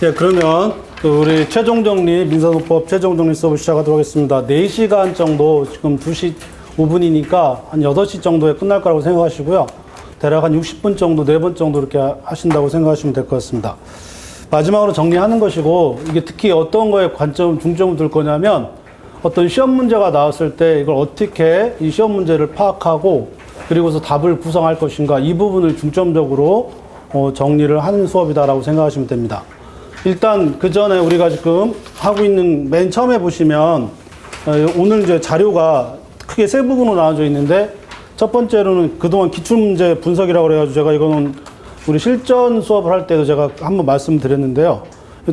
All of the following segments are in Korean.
예, 그러면 또 우리 최종 정리, 민사소법 최종 정리 수업을 시작하도록 하겠습니다. 4시간 정도, 지금 2시 5분이니까 한 8시 정도에 끝날 거라고 생각하시고요. 대략 한 60분 정도, 4번 정도 이렇게 하신다고 생각하시면 될 것 같습니다. 마지막으로 정리하는 것이고, 이게 특히 어떤 거에 중점을 둘 거냐면, 어떤 시험 문제가 나왔을 때 이걸 어떻게 이 시험 문제를 파악하고, 그리고서 답을 구성할 것인가, 이 부분을 중점적으로 정리를 하는 수업이다라고 생각하시면 됩니다. 일단 그 전에 우리가 지금 하고 있는 맨 처음에 보시면 오늘 이제 자료가 크게 세 부분으로 나눠져 있는데, 첫 번째로는 그동안 기출문제 분석이라고 그래가지고 제가 이거는 우리 실전 수업을 할 때도 제가 한번 말씀드렸는데요.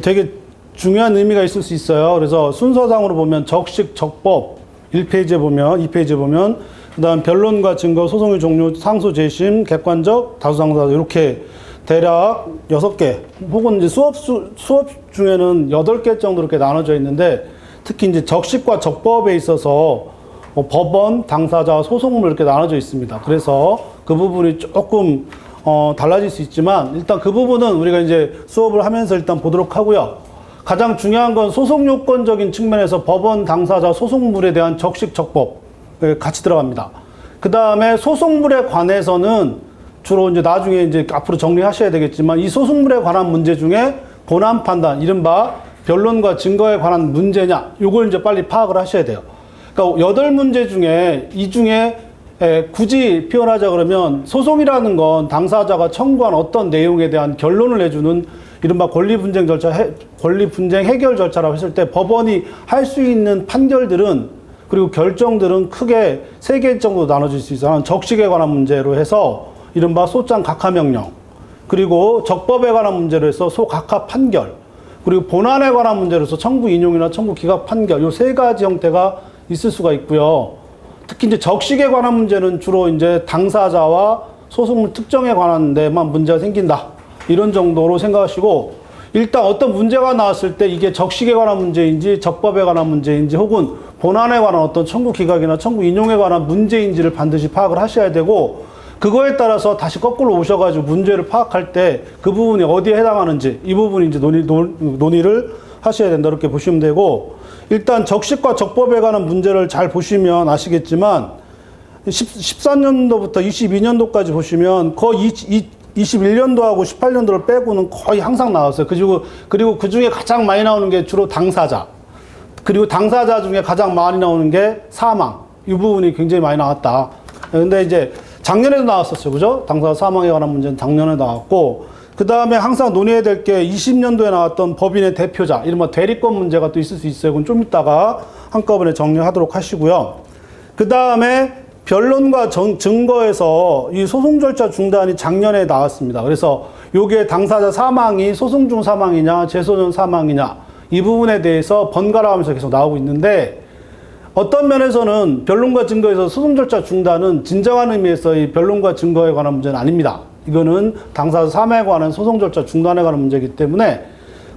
되게 중요한 의미가 있을 수 있어요. 그래서 순서상으로 보면 적식, 적법 1페이지에 보면, 2페이지에 보면, 그 다음 변론과 증거, 소송의 종류, 상소, 재심, 객관적, 다수상사, 이렇게 대략 6개, 혹은 이제 수업 중에는 8개 정도 이렇게 나눠져 있는데, 특히 이제 적식과 적법에 있어서 법원, 당사자, 소송으로 이렇게 나눠져 있습니다. 그래서 그 부분이 조금 달라질 수 있지만, 일단 그 부분은 우리가 이제 수업을 하면서 일단 보도록 하고요. 가장 중요한 건 소송 요건적인 측면에서 법원, 당사자, 소송물에 대한 적식, 적법 같이 들어갑니다. 그 다음에 소송물에 관해서는 주로 이제 나중에 이제 앞으로 정리하셔야 되겠지만, 이 소송물에 관한 문제 중에 본안 판단, 이른바 변론과 증거에 관한 문제냐, 요걸 이제 빨리 파악을 하셔야 돼요. 그러니까 8문제 중에 이 중에 굳이 표현하자 그러면, 소송이라는 건 당사자가 청구한 어떤 내용에 대한 결론을 내주는 이른바 권리분쟁 절차, 권리분쟁 해결 절차라고 했을 때, 법원이 할 수 있는 판결들은, 그리고 결정들은 크게 3개 정도 나눠질 수 있어요. 적식에 관한 문제로 해서 이른바 소장 각하 명령, 그리고 적법에 관한 문제로 해서 소각하 판결, 그리고 본안에 관한 문제로서 청구 인용이나 청구 기각 판결, 요 3가지 형태가 있을 수가 있고요. 특히 이제 적식에 관한 문제는 주로 이제 당사자와 소송물 특정에 관한 데만 문제가 생긴다, 이런 정도로 생각하시고, 일단 어떤 문제가 나왔을 때 이게 적식에 관한 문제인지 적법에 관한 문제인지 혹은 본안에 관한 어떤 청구 기각이나 청구 인용에 관한 문제인지를 반드시 파악을 하셔야 되고, 그거에 따라서 다시 거꾸로 오셔가지고 문제를 파악할 때 그 부분이 어디에 해당하는지, 이 부분이 이제 논의를 하셔야 된다, 이렇게 보시면 되고, 일단 적식과 적법에 관한 문제를 잘 보시면 아시겠지만, 13년도부터 22년도까지 보시면 거의 21년도하고 18년도를 빼고는 거의 항상 나왔어요. 그리고 그 중에 가장 많이 나오는 게 주로 당사자, 그리고 당사자 중에 가장 많이 나오는 게 사망, 이 부분이 굉장히 많이 나왔다. 근데 이제 작년에도 나왔었죠, 그죠? 당사자 사망에 관한 문제는 작년에 나왔고, 그 다음에 항상 논의해야 될 게 20년도에 나왔던 법인의 대표자, 이른바 대리권 문제가 또 있을 수 있어요. 그건 좀 이따가 한꺼번에 정리하도록 하시고요. 그 다음에 변론과 증거에서 이 소송 절차 중단이 작년에 나왔습니다. 그래서 요게 당사자 사망이 소송 중 사망이냐, 재소 전 사망이냐, 이 부분에 대해서 번갈아 가면서 계속 나오고 있는데, 어떤 면에서는 변론과 증거에서 소송 절차 중단은 진정한 의미에서 이 변론과 증거에 관한 문제는 아닙니다. 이거는 당사자 사망에 관한 소송 절차 중단에 관한 문제이기 때문에,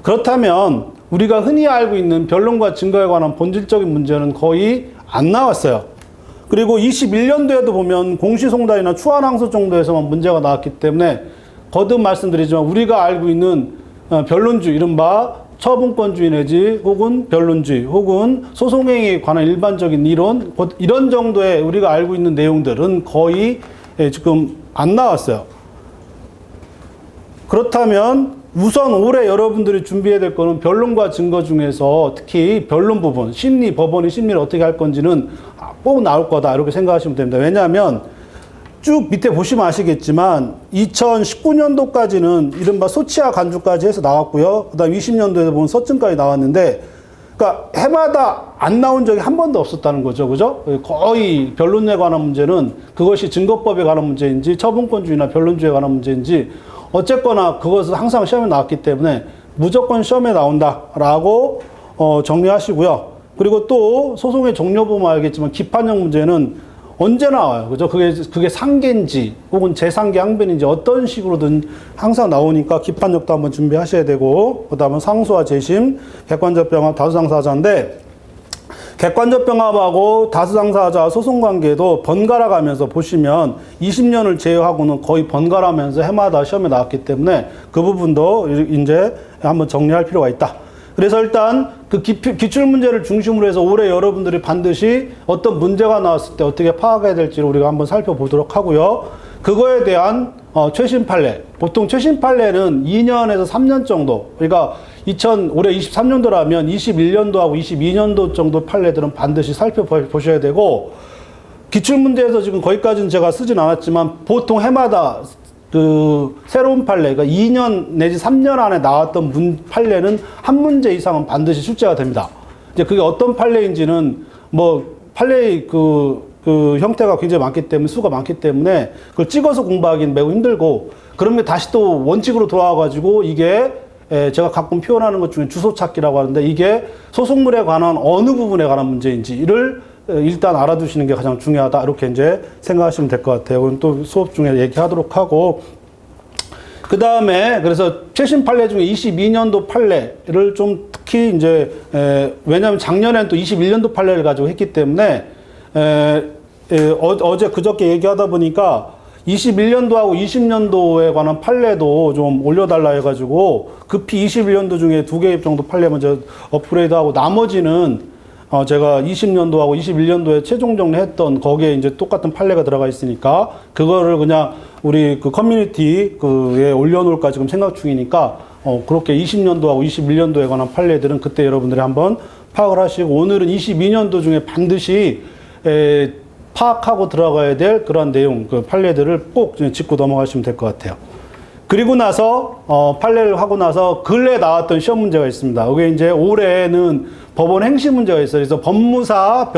그렇다면 우리가 흔히 알고 있는 변론과 증거에 관한 본질적인 문제는 거의 안 나왔어요. 그리고 21년도에도 보면 공시송달이나 추한항소 정도에서만 문제가 나왔기 때문에, 거듭 말씀드리지만 우리가 알고 있는 변론주의, 이른바 처분권주의 내지 혹은 변론주의 혹은 소송행위에 관한 일반적인 이론, 이런 정도의 우리가 알고 있는 내용들은 거의 지금 안 나왔어요. 그렇다면 우선 올해 여러분들이 준비해야 될 거는 변론과 증거 중에서 특히 변론 부분, 심리, 법원이 심리를 어떻게 할 건지는 꼭 나올 거다, 이렇게 생각하시면 됩니다. 왜냐하면 쭉 밑에 보시면 아시겠지만 2019년도까지는 이른바 소치하 간주까지 해서 나왔고요. 그 다음 20년도에 보면 서증까지 나왔는데, 그러니까 해마다 안 나온 적이 한 번도 없었다는 거죠. 그죠? 거의 변론에 관한 문제는 그것이 증거법에 관한 문제인지 처분권주의나 변론주의에 관한 문제인지 어쨌거나 그것은 항상 시험에 나왔기 때문에 무조건 시험에 나온다라고 정리하시고요. 그리고 또 소송의 종료 보면 알겠지만 기판형 문제는 언제 나와요, 그죠? 그게 상계인지 혹은 재상계 항변인지 어떤 식으로든 항상 나오니까 기판력도 한번 준비하셔야 되고, 그 다음은 상소와 재심, 객관적 병합, 다수상사자인데, 객관적 병합하고 다수상사자 소송관계도 번갈아 가면서 보시면 20년을 제외하고는 거의 번갈아 가면서 해마다 시험에 나왔기 때문에 그 부분도 이제 한번 정리할 필요가 있다. 그래서 일단 그 기출 문제를 중심으로 해서 올해 여러분들이 반드시 어떤 문제가 나왔을 때 어떻게 파악해야 될지를 우리가 한번 살펴보도록 하고요. 그거에 대한 최신 판례. 보통 최신 판례는 2년에서 3년 정도. 그러니까 올해 23년도라면 21년도하고 22년도 정도 판례들은 반드시 살펴보셔야 되고, 기출문제에서 지금 거기까지는 제가 쓰진 않았지만 보통 해마다 그 새로운 판례, 그러니까 2년 내지 3년 안에 나왔던 판례는 한 문제 이상은 반드시 출제가 됩니다. 이제 그게 어떤 판례인지는 뭐 판례의 그 형태가 굉장히 많기 때문에, 수가 많기 때문에 그걸 찍어서 공부하기는 매우 힘들고, 그러면 다시 또 원칙으로 돌아와가지고 이게 제가 가끔 표현하는 것 중에 주소 찾기라고 하는데, 이게 소속물에 관한 어느 부분에 관한 문제인지를 일단 알아두시는 게 가장 중요하다. 이렇게 이제 생각하시면 될 것 같아요. 그럼 또 수업 중에 얘기하도록 하고, 그 다음에 그래서 최신 판례 중에 22년도 판례를 좀 특히 이제 왜냐하면 작년에는 또 21년도 판례를 가지고 했기 때문에 어제 그저께 얘기하다 보니까 21년도하고 20년도에 관한 판례도 좀 올려달라 해가지고 급히 21년도 중에 2개 정도 판례 먼저 업그레이드하고, 나머지는 제가 20년도하고 21년도에 최종 정리했던 거기에 이제 똑같은 판례가 들어가 있으니까 그거를 그냥 우리 그 커뮤니티에 올려놓을까 지금 생각 중이니까 그렇게 20년도하고 21년도에 관한 판례들은 그때 여러분들이 한번 파악을 하시고, 오늘은 22년도 중에 반드시 파악하고 들어가야 될 그런 내용, 그 판례들을 꼭 짚고 넘어가시면 될 것 같아요. 그리고 나서 판례를 하고 나서 근래 나왔던 시험 문제가 있습니다. 이게 이제 올해는 법원 행시 문제가 있어요. 그래서 법무사,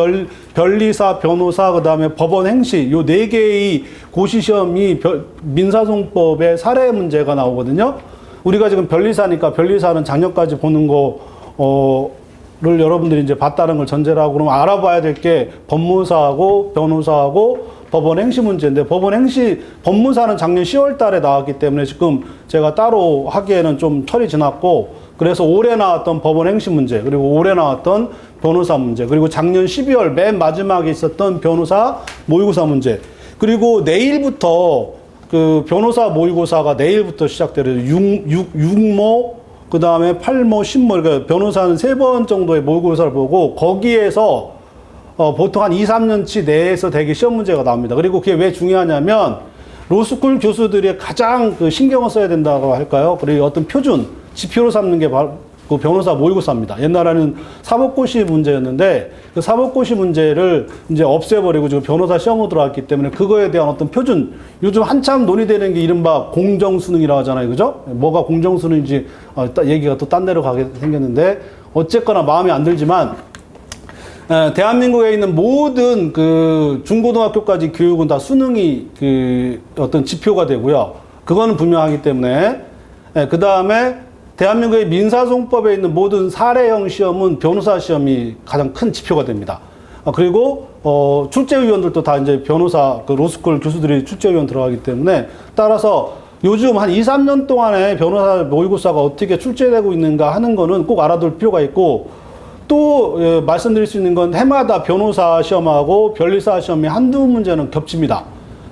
변리사, 변호사, 그다음에 법원 행시, 요 4개의 고시 시험이 민사소송법의 사례 문제가 나오거든요. 우리가 지금 변리사니까 변리사는 작년까지 보는 거를 여러분들이 이제 봤다는 걸 전제로 하고, 그러면 알아봐야 될 게 법무사하고 변호사하고 법원 행시 문제인데, 법원 행시, 법무사는 작년 10월 달에 나왔기 때문에 지금 제가 따로 하기에는 좀 철이 지났고, 그래서 올해 나왔던 법원 행시 문제, 그리고 올해 나왔던 변호사 문제, 그리고 작년 12월 맨 마지막에 있었던 변호사 모의고사 문제, 그리고 내일부터 그 변호사 모의고사가 내일부터 시작돼요. 6모, 그 다음에 8모, 10모, 그러니까 변호사는 3번 정도의 모의고사를 보고, 거기에서 보통 한 2, 3년치 내에서 되게 시험 문제가 나옵니다. 그리고 그게 왜 중요하냐면, 로스쿨 교수들이 가장 그 신경을 써야 된다고 할까요? 그리고 어떤 표준, 지표로 삼는 게 바로 그 변호사 모의고사입니다. 옛날에는 사법고시 문제였는데, 그 사법고시 문제를 이제 없애버리고 지금 변호사 시험으로 들어왔기 때문에 그거에 대한 어떤 표준, 요즘 한참 논의되는 게 이른바 공정수능이라고 하잖아요. 그죠? 뭐가 공정수능인지 얘기가 또 딴 데로 가게 생겼는데, 어쨌거나 마음에 안 들지만, 대한민국에 있는 모든 그 중고등학교까지 교육은 다 수능이 그 어떤 지표가 되고요. 그거는 분명하기 때문에, 그 다음에 대한민국의 민사소송법에 있는 모든 사례형 시험은 변호사 시험이 가장 큰 지표가 됩니다. 그리고 출제위원들도 다 이제 변호사, 그 로스쿨 교수들이 출제위원 들어가기 때문에, 따라서 요즘 한 2, 3년 동안에 변호사 모의고사가 어떻게 출제되고 있는가 하는 거는 꼭 알아둘 필요가 있고, 또 말씀드릴 수 있는 건 해마다 변호사 시험하고 변리사 시험이 한두 문제는 겹칩니다.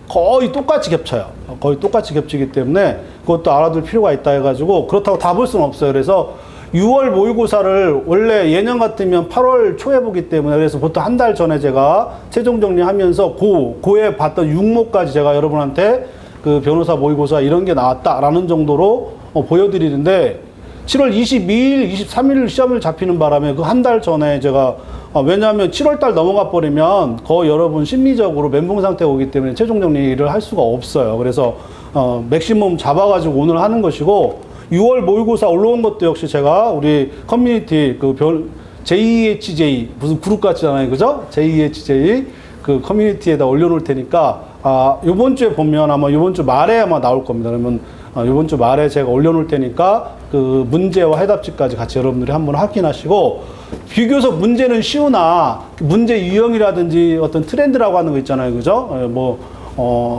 거의 똑같이 겹쳐요. 거의 똑같이 겹치기 때문에 그것도 알아둘 필요가 있다 해가지고, 그렇다고 다 볼 수는 없어요. 그래서 6월 모의고사를 원래 예년 같으면 8월 초에 보기 때문에, 그래서 보통 한 달 전에 제가 최종 정리하면서 고에 봤던 6모까지 제가 여러분한테 그 변호사 모의고사 이런 게 나왔다라는 정도로 보여드리는데, 7월 22일, 23일 시험을 잡히는 바람에 그 한 달 전에 제가, 왜냐하면 7월 달 넘어가 버리면 거의 여러분 심리적으로 멘붕 상태가 오기 때문에 최종 정리를 할 수가 없어요. 그래서 맥시멈 잡아가지고 오늘 하는 것이고, 6월 모의고사 올라온 것도 역시 제가 우리 커뮤니티 그 JEHJ 무슨 그룹 같잖아요. 그죠? JEHJ 그 커뮤니티에다 올려놓을 테니까, 요번 주에 보면 아마 요번 주 말에 아마 나올 겁니다. 그러면 요번 주 말에 제가 올려놓을 테니까 그 문제와 해답지까지 같이 여러분들이 한번 확인하시고, 비교적 문제는 쉬우나 문제 유형이라든지 어떤 트렌드라고 하는 거 있잖아요. 그죠?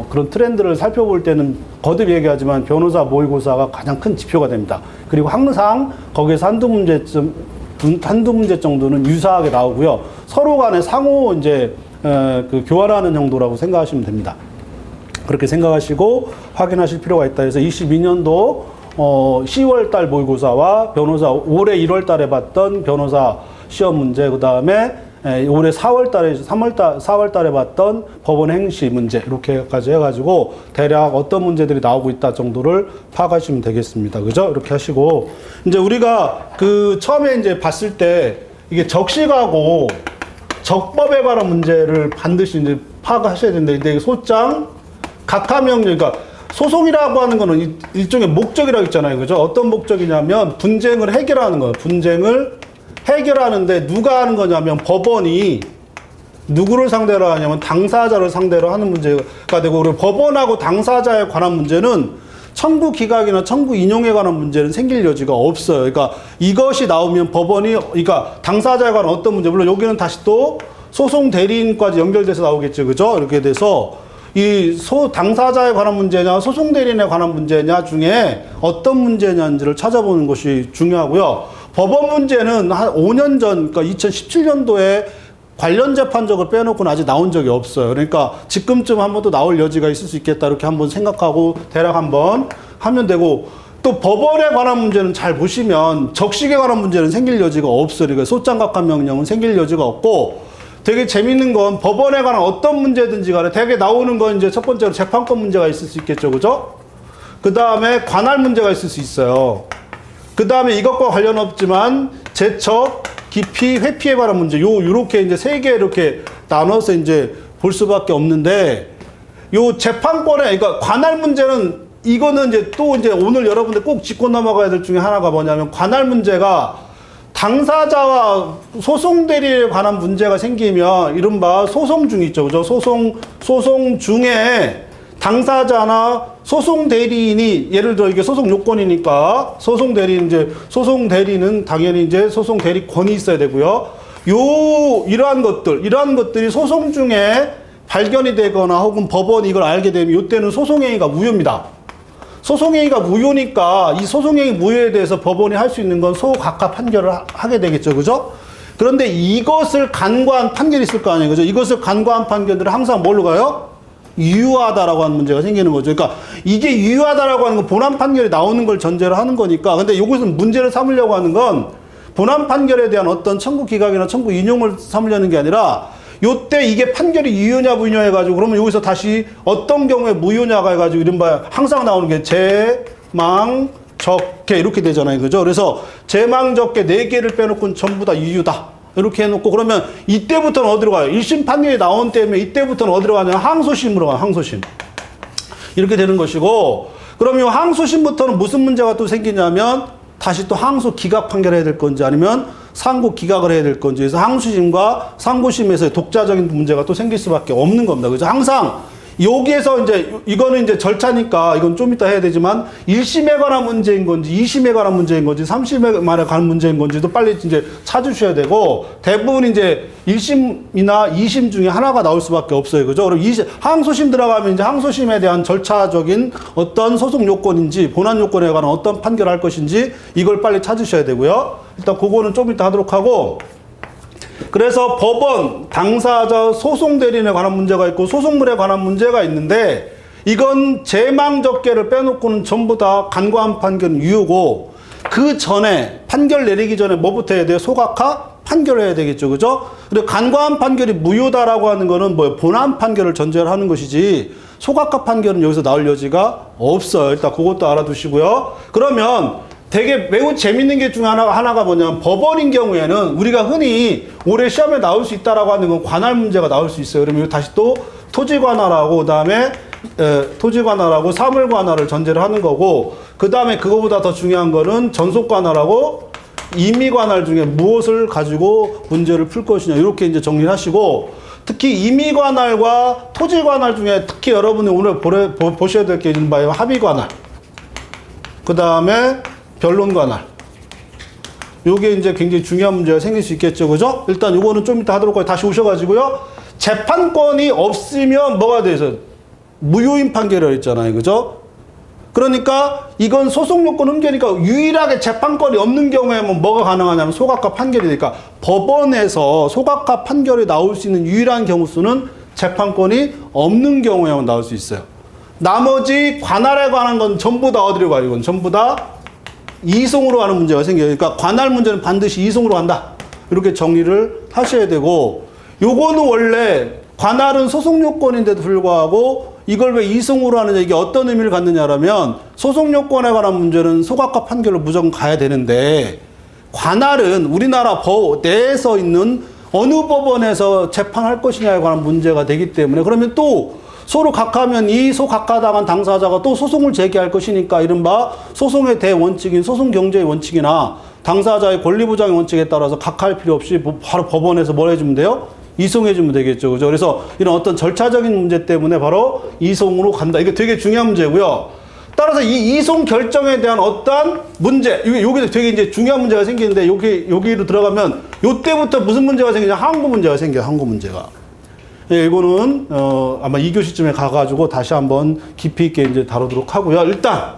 그런 트렌드를 살펴볼 때는 거듭 얘기하지만 변호사 모의고사가 가장 큰 지표가 됩니다. 그리고 항상 거기에서 한두 문제 정도는 유사하게 나오고요. 서로 간에 상호 이제 그 교환하는 정도라고 생각하시면 됩니다. 그렇게 생각하시고 확인하실 필요가 있다 해서 22년도 10월 달 모의고사와 변호사 올해 1월 달에 봤던 변호사 시험 문제, 그 다음에 올해 4월 달에 봤던 법원 행시 문제, 이렇게까지 해가지고 대략 어떤 문제들이 나오고 있다 정도를 파악하시면 되겠습니다. 그죠? 이렇게 하시고, 이제 우리가 처음에 이제 봤을 때 이게 적식하고 적법에 관한 문제를 반드시 이제 파악하셔야 되는데, 근데 소장, 각하명령, 그러니까 소송이라고 하는 거는 일종의 목적이라고 있잖아요. 그죠? 어떤 목적이냐면 분쟁을 해결하는 거예요. 분쟁을 해결하는데 누가 하는 거냐면 법원이 누구를 상대로 하냐면 당사자를 상대로 하는 문제가 되고, 그리고 법원하고 당사자에 관한 문제는 청구 기각이나 청구 인용에 관한 문제는 생길 여지가 없어요. 그러니까 이것이 나오면 법원이, 그러니까 당사자에 관한 어떤 문제, 물론 여기는 다시 또 소송 대리인까지 연결돼서 나오겠죠. 그죠? 이렇게 돼서 이 당사자에 관한 문제냐 소송 대리인에 관한 문제냐 중에 어떤 문제냐인지를 찾아보는 것이 중요하고요. 법원 문제는 한 5년 전, 그러니까 2017년도에 관련 재판적을 빼놓고는 아직 나온 적이 없어요. 그러니까 지금쯤 한 번 더 나올 여지가 있을 수 있겠다, 이렇게 한번 생각하고 대략 한번 하면 되고, 또 법원에 관한 문제는 잘 보시면 적식에 관한 문제는 생길 여지가 없어요. 그러니까 소장각한 명령은 생길 여지가 없고, 되게 재밌는 건 법원에 관한 어떤 문제든지 간에 되게 나오는 건 이제 첫 번째로 재판권 문제가 있을 수 있겠죠. 그죠? 그 다음에 관할 문제가 있을 수 있어요. 그 다음에 이것과 관련 없지만 제척, 기피, 회피에 관한 문제, 요렇게 이제 세 개 이렇게 나눠서 이제 볼 수밖에 없는데, 요 재판권에, 그러니까 관할 문제는 이거는 이제 또 이제 오늘 여러분들 꼭 짚고 넘어가야 될 중에 하나가 뭐냐면, 관할 문제가 당사자와 소송 대리에 관한 문제가 생기면 이른바 소송 중 있죠. 그죠? 소송 중에 당사자나 소송 대리인이, 예를 들어 이게 소송 요건이니까 소송 대리는 당연히 이제 소송 대리권이 있어야 되고요. 이러한 것들이 소송 중에 발견이 되거나 혹은 법원이 이걸 알게 되면 이때는 소송행위가 무효입니다. 소송행위가 무효니까 이 소송행위 무효에 대해서 법원이 할 수 있는 건 소각하 판결을 하게 되겠죠. 그죠? 그런데 이것을 간과한 판결이 있을 거 아니에요. 그죠? 이것을 간과한 판결들은 항상 뭘로 가요? 유효하다라고 하는 문제가 생기는 거죠. 그러니까 이게 유효하다라고 하는 건 본안 판결이 나오는 걸 전제로 하는 거니까. 근데 이것은 문제를 삼으려고 하는 건 본안 판결에 대한 어떤 청구 기각이나 청구 인용을 삼으려는 게 아니라, 요때 이게 판결이 유효냐 무효냐 해가지고, 그러면 여기서 다시 어떤 경우에 무효냐가 해가지고 이른바 항상 나오는 게 제망적계 이렇게 되잖아요. 그죠? 그래서 제망적계 4개를 빼놓고는 전부 다 유효다, 이렇게 해놓고, 그러면 이때부터는 어디로 가요? 1심 판결이 나온 때문에 이때부터는 어디로 가냐면 항소심으로 가요. 항소심. 이렇게 되는 것이고, 그러면 항소심부터는 무슨 문제가 또 생기냐면 다시 또 항소 기각 판결해야 될 건지 아니면 상고 기각을 해야 될 건지, 그래서 항소심과 상고심에서의 독자적인 문제가 또 생길 수밖에 없는 겁니다. 그래서 항상 여기에서 이제 이거는 이제 절차니까 이건 좀 이따 해야 되지만 1심에 관한 문제인 건지 2심에 관한 문제인 건지 3심에 관한 문제인 건지도 빨리 이제 찾으셔야 되고, 대부분 이제 1심이나 2심 중에 하나가 나올 수밖에 없어요. 그죠? 그럼 항소심 들어가면 이제 항소심에 대한 절차적인 어떤 소송 요건인지 본안 요건에 관한 어떤 판결을 할 것인지 이걸 빨리 찾으셔야 되고요. 일단 그거는 좀 이따 하도록 하고, 그래서 법원, 당사자, 소송 대리인에 관한 문제가 있고 소송물에 관한 문제가 있는데, 이건 제망적계를 빼놓고는 전부 다 간과한 판결은 유효고, 그 전에 판결 내리기 전에 뭐부터 해야 돼요? 소각하 판결을 해야 되겠죠. 그죠? 그리고 간과한 판결이 무효다라고 하는 거는 뭐예요? 본안 판결을 전제로 하는 것이지 소각하 판결은 여기서 나올 여지가 없어요. 일단 그것도 알아두시고요. 그러면 되게 매우 재밌는 게 중에 하나가 뭐냐면, 법원인 경우에는 우리가 흔히 올해 시험에 나올 수 있다라고 하는 건 관할 문제가 나올 수 있어요. 그러면 다시 또 토지관할하고, 그 다음에 토지관할하고 사물관할을 전제로 하는 거고, 그 다음에 그거보다 더 중요한 거는 전속관할하고 임의관할 중에 무엇을 가지고 문제를 풀 것이냐, 이렇게 이제 정리를 하시고, 특히 임의관할과 토지관할 중에 특히 여러분이 오늘 보셔야 될 게 있는 바에 합의관할, 그 다음에 변론관할, 요게 이제 굉장히 중요한 문제가 생길 수 있겠죠. 그죠? 일단 요거는 좀 이따 하도록 하고, 다시 오셔가지고요. 재판권이 없으면 뭐가 돼서 무효인 판결을 했잖아요. 그죠? 그러니까 이건 소송 요건 흠결이니까 유일하게 재판권이 없는 경우에는 뭐가 가능하냐면 소각하 판결이 되니까, 법원에서 소각하 판결이 나올 수 있는 유일한 경우 수는 재판권이 없는 경우에만 나올 수 있어요. 나머지 관할에 관한 건 전부 다 어디로 가요? 이건 전부 다 이송으로 가는 문제가 생겨요. 그러니까 관할 문제는 반드시 이송으로 간다. 이렇게 정리를 하셔야 되고, 요거는 원래 관할은 소송 요건인데도 불구하고 이걸 왜 이송으로 하느냐, 이게 어떤 의미를 갖느냐라면, 소송 요건에 관한 문제는 소각과 판결로 무조건 가야 되는데, 관할은 우리나라 법 내에서 있는 어느 법원에서 재판할 것이냐에 관한 문제가 되기 때문에, 그러면 또 서로 각하면 이 소각하당한 당사자가 또 소송을 제기할 것이니까 이른바 소송의 대원칙인 소송 경제의 원칙이나 당사자의 권리보장의 원칙에 따라서 각할 필요 없이 바로 법원에서 뭘 해주면 돼요? 이송해주면 되겠죠. 그죠? 그래서 이런 어떤 절차적인 문제 때문에 바로 이송으로 간다. 이게 되게 중요한 문제고요. 따라서 이 이송 결정에 대한 어떤 문제, 여기도 되게 이제 중요한 문제가 생기는데, 여기로 들어가면 요때부터 무슨 문제가 생기냐? 항고 문제가 생겨요. 항고 문제가. 예, 이거는 아마 2교시쯤에 가가지고 다시 한번 깊이 있게 이제 다루도록 하고요. 일단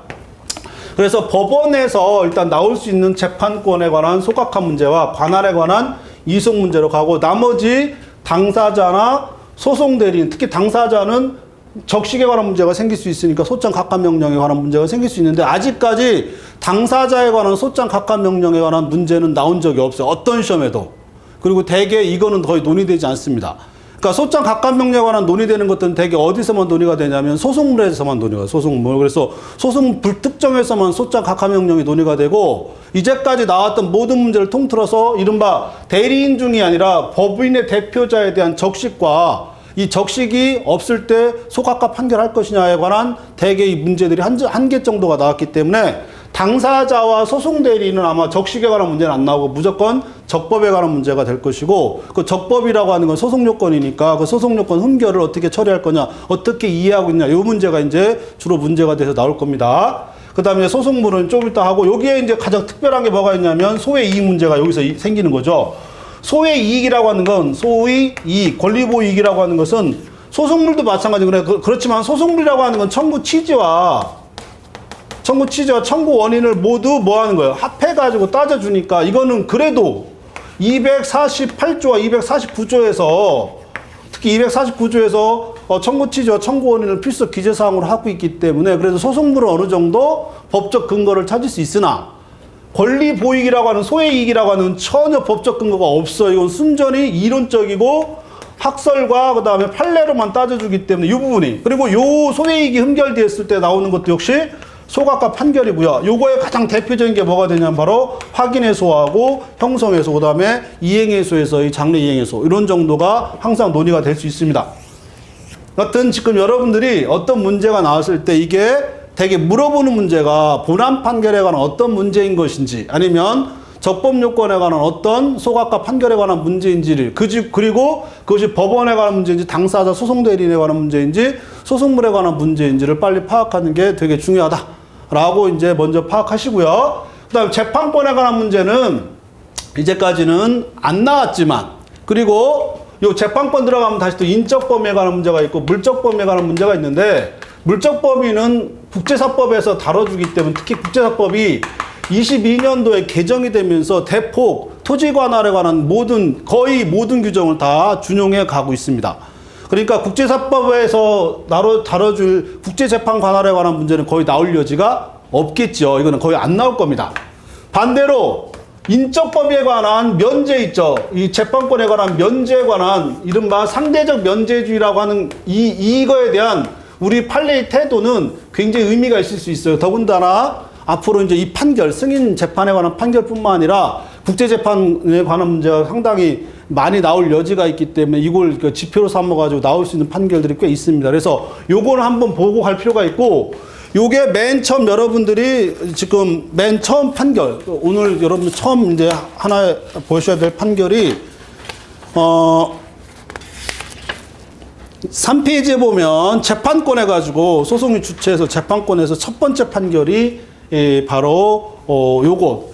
그래서 법원에서 일단 나올 수 있는 재판권에 관한 소각한 문제와 관할에 관한 이송 문제로 가고, 나머지 당사자나 소송 대리인, 특히 당사자는 적식에 관한 문제가 생길 수 있으니까 소장 각한 명령에 관한 문제가 생길 수 있는데, 아직까지 당사자에 관한 소장 각한 명령에 관한 문제는 나온 적이 없어요. 어떤 시험에도. 그리고 대개 이거는 거의 논의되지 않습니다. 그러니까 소장 각한 명령에 관한 논의되는 것들은 대개 어디서만 논의가 되냐면 소송물에서만 논의가, 소송물. 그래서 소송 불특정에서만 소장 각한 명령이 논의가 되고, 이제까지 나왔던 모든 문제를 통틀어서 이른바 대리인 중이 아니라 법인의 대표자에 대한 적식과 이 적식이 없을 때 소각과 판결할 것이냐에 관한 대개 이 문제들이 한 개 정도가 나왔기 때문에, 당사자와 소송 대리인은 아마 적식에 관한 문제는 안 나오고 무조건 적법에 관한 문제가 될 것이고, 그 적법이라고 하는 건 소송 요건이니까 그 소송 요건 흠결을 어떻게 처리할 거냐, 어떻게 이해하고 있냐, 이 문제가 이제 주로 문제가 돼서 나올 겁니다. 그 다음에 소송물은 좀 이따 하고, 여기에 이제 가장 특별한 게 뭐가 있냐면 소외 이익 문제가 여기서 생기는 거죠. 소외 이익이라고 하는 건, 소위 이익, 권리보호 이익이라고 하는 것은 소송물도 마찬가지고, 그렇지만 소송물이라고 하는 건 청구 취지와 청구 원인을 모두 뭐 하는 거예요? 합해가지고 따져주니까, 이거는 그래도 248조와 249조에서, 특히 249조에서 청구 취지와 청구 원인을 필수 기재사항으로 하고 있기 때문에, 그래서 소송물은 어느 정도 법적 근거를 찾을 수 있으나, 권리 보익이라고 하는 소외이익이라고 하는 전혀 법적 근거가 없어요. 이건 순전히 이론적이고 학설과 그 다음에 판례로만 따져주기 때문에 이 부분이, 그리고 요 소외이익이 흠결되었을 때 나오는 것도 역시 소각과 판결이고요. 요거의 가장 대표적인 게 뭐가 되냐면 바로 확인해소하고 형성해소, 그 다음에 이행해소에서의 장래 이행해소, 이런 정도가 항상 논의가 될 수 있습니다. 여튼 지금 여러분들이 어떤 문제가 나왔을 때 이게 되게 물어보는 문제가 본안 판결에 관한 어떤 문제인 것인지, 아니면 적법 요건에 관한 어떤 소각과 판결에 관한 문제인지를, 그리고 그것이 법원에 관한 문제인지 당사자 소송 대리인에 관한 문제인지 소송물에 관한 문제인지를 빨리 파악하는 게 되게 중요하다라고 이제 먼저 파악하시고요. 그다음에 재판권에 관한 문제는 이제까지는 안 나왔지만, 그리고 요 재판권 들어가면 다시 또 인적 범위에 관한 문제가 있고 물적 범위에 관한 문제가 있는데, 물적 범위는 국제사법에서 다뤄주기 때문에, 특히 국제사법이 22년도에 개정이 되면서 대폭 토지 관할에 관한 거의 모든 규정을 다 준용해 가고 있습니다. 그러니까 국제사법에서 다뤄줄 국제재판 관할에 관한 문제는 거의 나올 여지가 없겠죠. 이거는 거의 안 나올 겁니다. 반대로 인적 범위에 관한 면제 있죠. 이 재판권에 관한 면제에 관한 이른바 상대적 면제주의라고 하는 이거에 대한 우리 판례의 태도는 굉장히 의미가 있을 수 있어요. 더군다나 앞으로 이제 이 판결, 승인 재판에 관한 판결뿐만 아니라 국제재판에 관한 문제가 상당히 많이 나올 여지가 있기 때문에 이걸 지표로 삼아가지고 나올 수 있는 판결들이 꽤 있습니다. 그래서 요거를 한번 보고 갈 필요가 있고, 요게 맨 처음 여러분들이 지금 맨 처음 판결, 오늘 여러분 처음 이제 하나 보셔야 될 판결이 3페이지에 보면 재판권 해가지고 소송이 주체해서 재판권에서 첫 번째 판결이 바로 요거,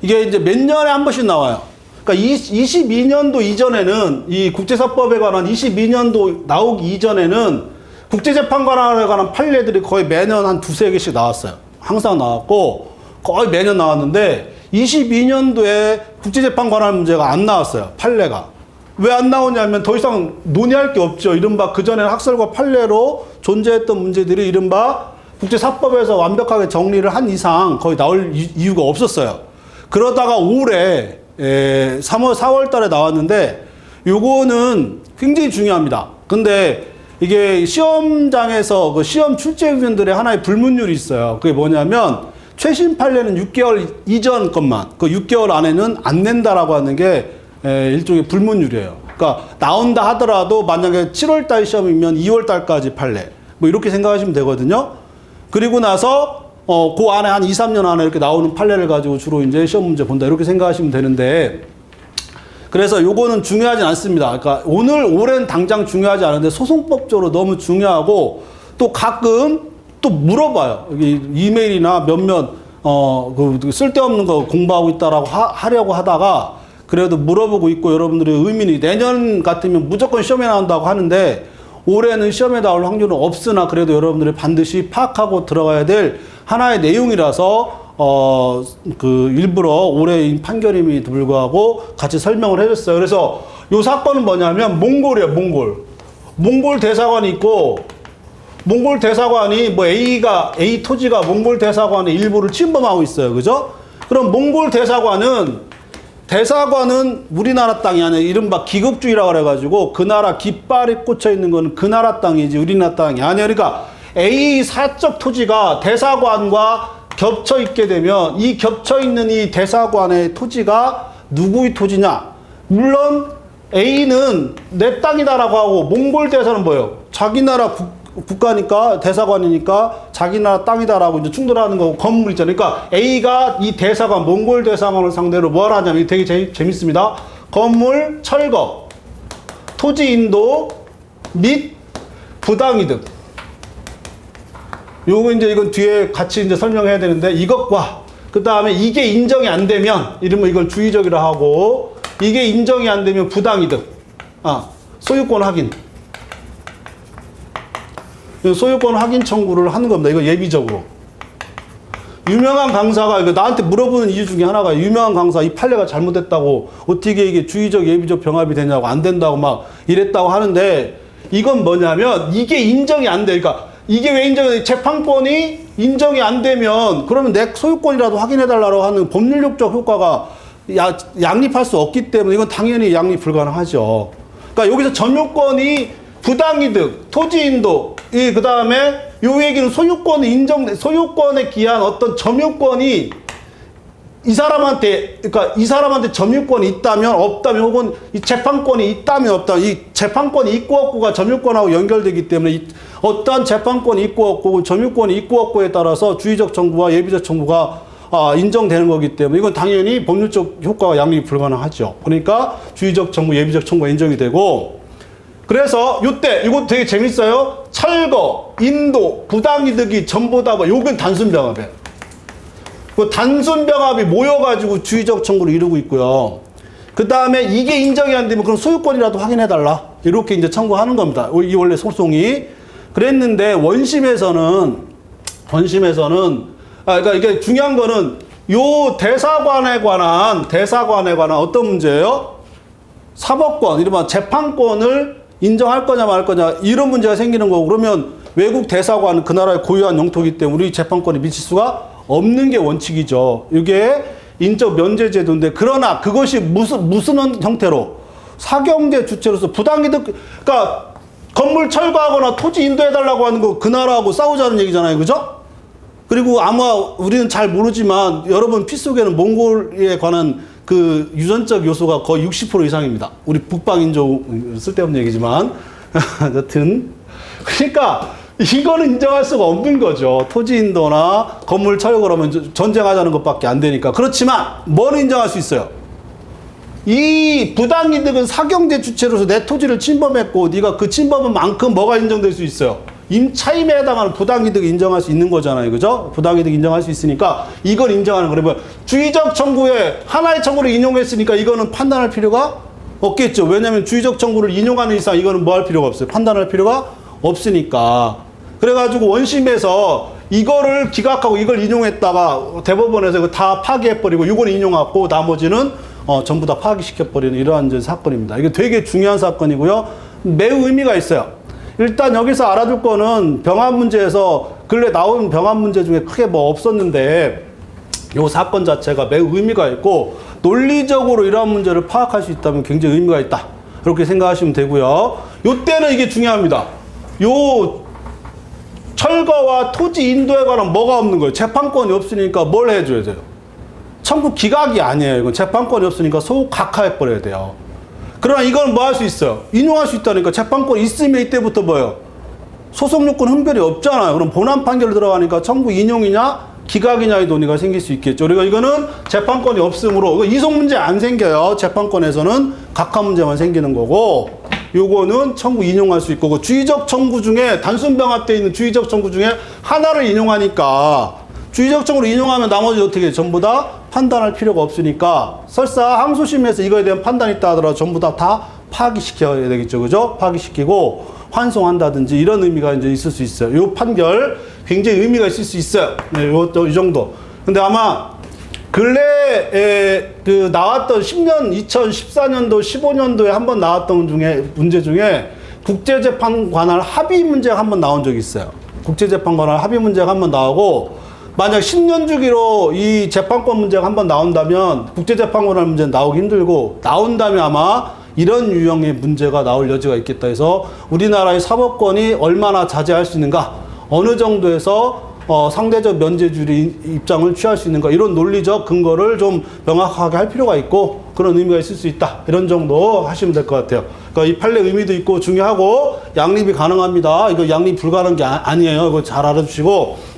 이게 이제 몇 년에 한 번씩 나와요. 그러니까 22년도 이전에는, 이 국제사법에 관한 22년도 나오기 이전에는 국제재판관에 관한 판례들이 거의 매년 한 두세 개씩 나왔어요. 항상 나왔고 거의 매년 나왔는데 22년도에 국제재판관할 문제가 안 나왔어요. 판례가. 왜 안 나오냐면 더 이상 논의할 게 없죠. 이른바 그전에는 학설과 판례로 존재했던 문제들이 이른바 국제사법에서 완벽하게 정리를 한 이상 거의 나올 이유가 없었어요. 그러다가 올해 4월 달에 나왔는데 요거는 굉장히 중요합니다. 근데 이게 시험장에서 그 시험 출제위원들의 하나의 불문율이 있어요. 그게 뭐냐면 최신 판례는 6개월 이전 것만, 그 6개월 안에는 안 낸다라고 하는 게 일종의 불문율이에요. 그러니까 나온다 하더라도 만약에 7월 달 시험이면 2월 달까지 판례. 뭐 이렇게 생각하시면 되거든요. 그리고 나서 그 안에 한 2, 3년 안에 이렇게 나오는 판례를 가지고 주로 이제 시험 문제 본다. 이렇게 생각하시면 되는데, 그래서 요거는 중요하진 않습니다. 그러니까 올해는 당장 중요하지 않은데 소송법적으로 너무 중요하고, 또 가끔 또 물어봐요. 여기 이메일이나 몇몇 그 쓸데없는 거 공부하고 있다라고 하려고 하다가 그래도 물어보고 있고, 여러분들의 의민이 내년 같으면 무조건 시험에 나온다고 하는데 올해는 시험에 나올 확률은 없으나 그래도 여러분들이 반드시 파악하고 들어가야 될 하나의 내용이라서 그 일부러 올해 판결임에도 불구하고 같이 설명을 해줬어요. 그래서 요 사건은 뭐냐면 몽골이에요. 몽골 대사관이 있고, 몽골 대사관이 뭐 A 토지가 몽골 대사관의 일부를 침범하고 있어요. 그죠? 그럼 몽골 대사관은 우리나라 땅이 아니라 이른바 기국주의라고 그래가지고 그 나라 깃발이 꽂혀 있는 거는 그 나라 땅이지 우리나라 땅이 아니에요. 그러니까 A 사적 토지가 대사관과 겹쳐 있게 되면 이 겹쳐 있는 이 대사관의 토지가 누구의 토지냐? 물론 A는 내 땅이다라고 하고 몽골 대사는 뭐예요? 자기 나라 국가니까 대사관이니까 자기 나라 땅이다라고 이제 충돌하는 거고 건물 있잖아요. 그러니까 A가 이 대사관, 몽골 대사관을 상대로 뭘 하냐면 이게 되게 재밌습니다. 건물 철거, 토지 인도 및 부당이득. 요거 이건 뒤에 같이 이제 설명해야 되는데 이것과 그 다음에 이게 인정이 안 되면 이러면 이걸 주의적이라 하고 이게 인정이 안 되면 부당이득. 소유권 확인. 소유권 확인 청구를 하는 겁니다. 이거 예비적으로. 유명한 강사가 이거 나한테 물어보는 이유 중에 하나가 유명한 강사 이 판례가 잘못됐다고 어떻게 이게 주의적 예비적 병합이 되냐고 안 된다고 막 이랬다고 하는데 이건 뭐냐면 이게 인정이 안 돼. 그러니까 이게 왜 인정이 돼? 재판권이 인정이 안 되면 그러면 내 소유권이라도 확인해달라고 하는 법률적 효과가 양립할 수 없기 때문에 이건 당연히 양립 불가능하죠. 그러니까 여기서 점유권이 부당이득, 토지인도, 그 다음에 요 얘기는 소유권에 기한 어떤 점유권이 이 사람한테 점유권이 있다면 없다면 혹은 이 재판권이 있다면 없다면 이 재판권이 있고 없고가 점유권하고 연결되기 때문에 어떠한 재판권이 있고 없고 점유권이 있고 없고에 따라서 주의적 청구와 예비적 청구가 인정되는 거기 때문에 이건 당연히 법률적 효과가 양립이 불가능하죠. 그러니까 주의적 청구, 예비적 청구가 인정이 되고 그래서 요때 이거 되게 재밌어요. 철거, 인도, 부당이득이 전부 다 요건 단순병합이에요. 그 단순병합이 모여가지고 주의적 청구를 이루고 있고요. 그 다음에 이게 인정이 안 되면 그럼 소유권이라도 확인해달라. 이렇게 이제 청구하는 겁니다. 이 원래 소송이. 그랬는데 원심에서는 그러니까 이게 중요한 거는 요 대사관에 관한 어떤 문제예요? 사법권, 이른바 재판권을 인정할 거냐 말 거냐 이런 문제가 생기는 거고 그러면 외국 대사관은 그 나라의 고유한 영토이기 때문에 우리 재판권에 미칠 수가 없는 게 원칙이죠. 이게 인적 면제 제도인데 그러나 그것이 무슨 형태로 사경제 주체로서 부당이득 그러니까 건물 철거하거나 토지 인도해달라고 하는 거 그 나라하고 싸우자는 얘기잖아요. 그죠? 그리고 아마 우리는 잘 모르지만 여러분 피 속에는 몽골에 관한 그 유전적 요소가 거의 60% 이상입니다. 우리 북방인종 쓸데없는 얘기지만 여튼 그러니까 이거는 인정할 수가 없는 거죠. 토지 인도나 건물 철거라면 전쟁하자는 것밖에 안 되니까. 그렇지만 뭐는 인정할 수 있어요. 이 부당이득은 사경제 주체로서 내 토지를 침범했고 네가 그 침범한 만큼 뭐가 인정될 수 있어요. 임차임에 해당하는 부당이득 인정할 수 있는 거잖아요. 그죠? 부당이득 인정할 수 있으니까 이걸 인정하는 거라면 주의적 청구에 하나의 청구를 인용했으니까 이거는 판단할 필요가 없겠죠. 왜냐하면 주의적 청구를 인용하는 이상 이거는 뭐 할 필요가 없어요. 판단할 필요가 없으니까. 그래가지고 원심에서 이거를 기각하고 이걸 인용했다가 대법원에서 이거 다 파기해버리고 이걸 인용하고 나머지는 전부 다 파기시켜버리는 이러한 이제 사건입니다. 이게 되게 중요한 사건이고요. 매우 의미가 있어요. 일단 여기서 알아둘 거는 병합 문제에서 근래 나온 병합 문제 중에 크게 뭐 없었는데 이 사건 자체가 매우 의미가 있고 논리적으로 이러한 문제를 파악할 수 있다면 굉장히 의미가 있다. 이렇게 생각하시면 되고요. 요때는 이게 중요합니다. 요 철거와 토지 인도에 관한 뭐가 없는 거예요? 재판권이 없으니까 뭘 해줘야 돼요? 청구 기각이 아니에요. 이건 재판권이 없으니까 소각화해버려야 돼요. 그러나 이건 뭐 할 수 있어요? 인용할 수 있다니까. 재판권이 있으면 이때부터 뭐예요? 소송요건 흔별이 없잖아요. 그럼 본안 판결 들어가니까 청구 인용이냐 기각이냐의 논의가 생길 수 있겠죠. 그러니까 이거는 재판권이 없으므로 이송 문제 안 생겨요. 재판권에서는 각하 문제만 생기는 거고 요거는 청구 인용할 수 있고 주의적 청구 중에 단순 병합되어 있는 주의적 청구 중에 하나를 인용하니까 주의적 청구로 인용하면 나머지 어떻게 전부 다 판단할 필요가 없으니까 설사 항소심에서 이거에 대한 판단이 있다 하더라도 전부 다 파기시켜야 되겠죠. 그죠? 파기시키고 환송한다든지 이런 의미가 이제 있을 수 있어요. 요 판결 굉장히 의미가 있을 수 있어요. 네, 이 정도. 근데 아마 근래에 그 나왔던 2014년도, 15년도에 한번 나왔던 문제 중에 국제재판 관할 합의 문제가 한번 나온 적이 있어요. 국제재판 관할 합의 문제가 한번 나오고 만약 10년 주기로 이 재판권 문제가 한번 나온다면 국제재판 관할 문제는 나오기 힘들고 나온다면 아마 이런 유형의 문제가 나올 여지가 있겠다 해서 우리나라의 사법권이 얼마나 자제할 수 있는가, 어느 정도에서 상대적 면제주의 입장을 취할 수 있는가, 이런 논리적 근거를 좀 명확하게 할 필요가 있고 그런 의미가 있을 수 있다. 이런 정도 하시면 될 것 같아요. 그러니까 이 판례 의미도 있고 중요하고 양립이 가능합니다. 이거 양립 불가능한 게 아니에요. 이거 잘 알아주시고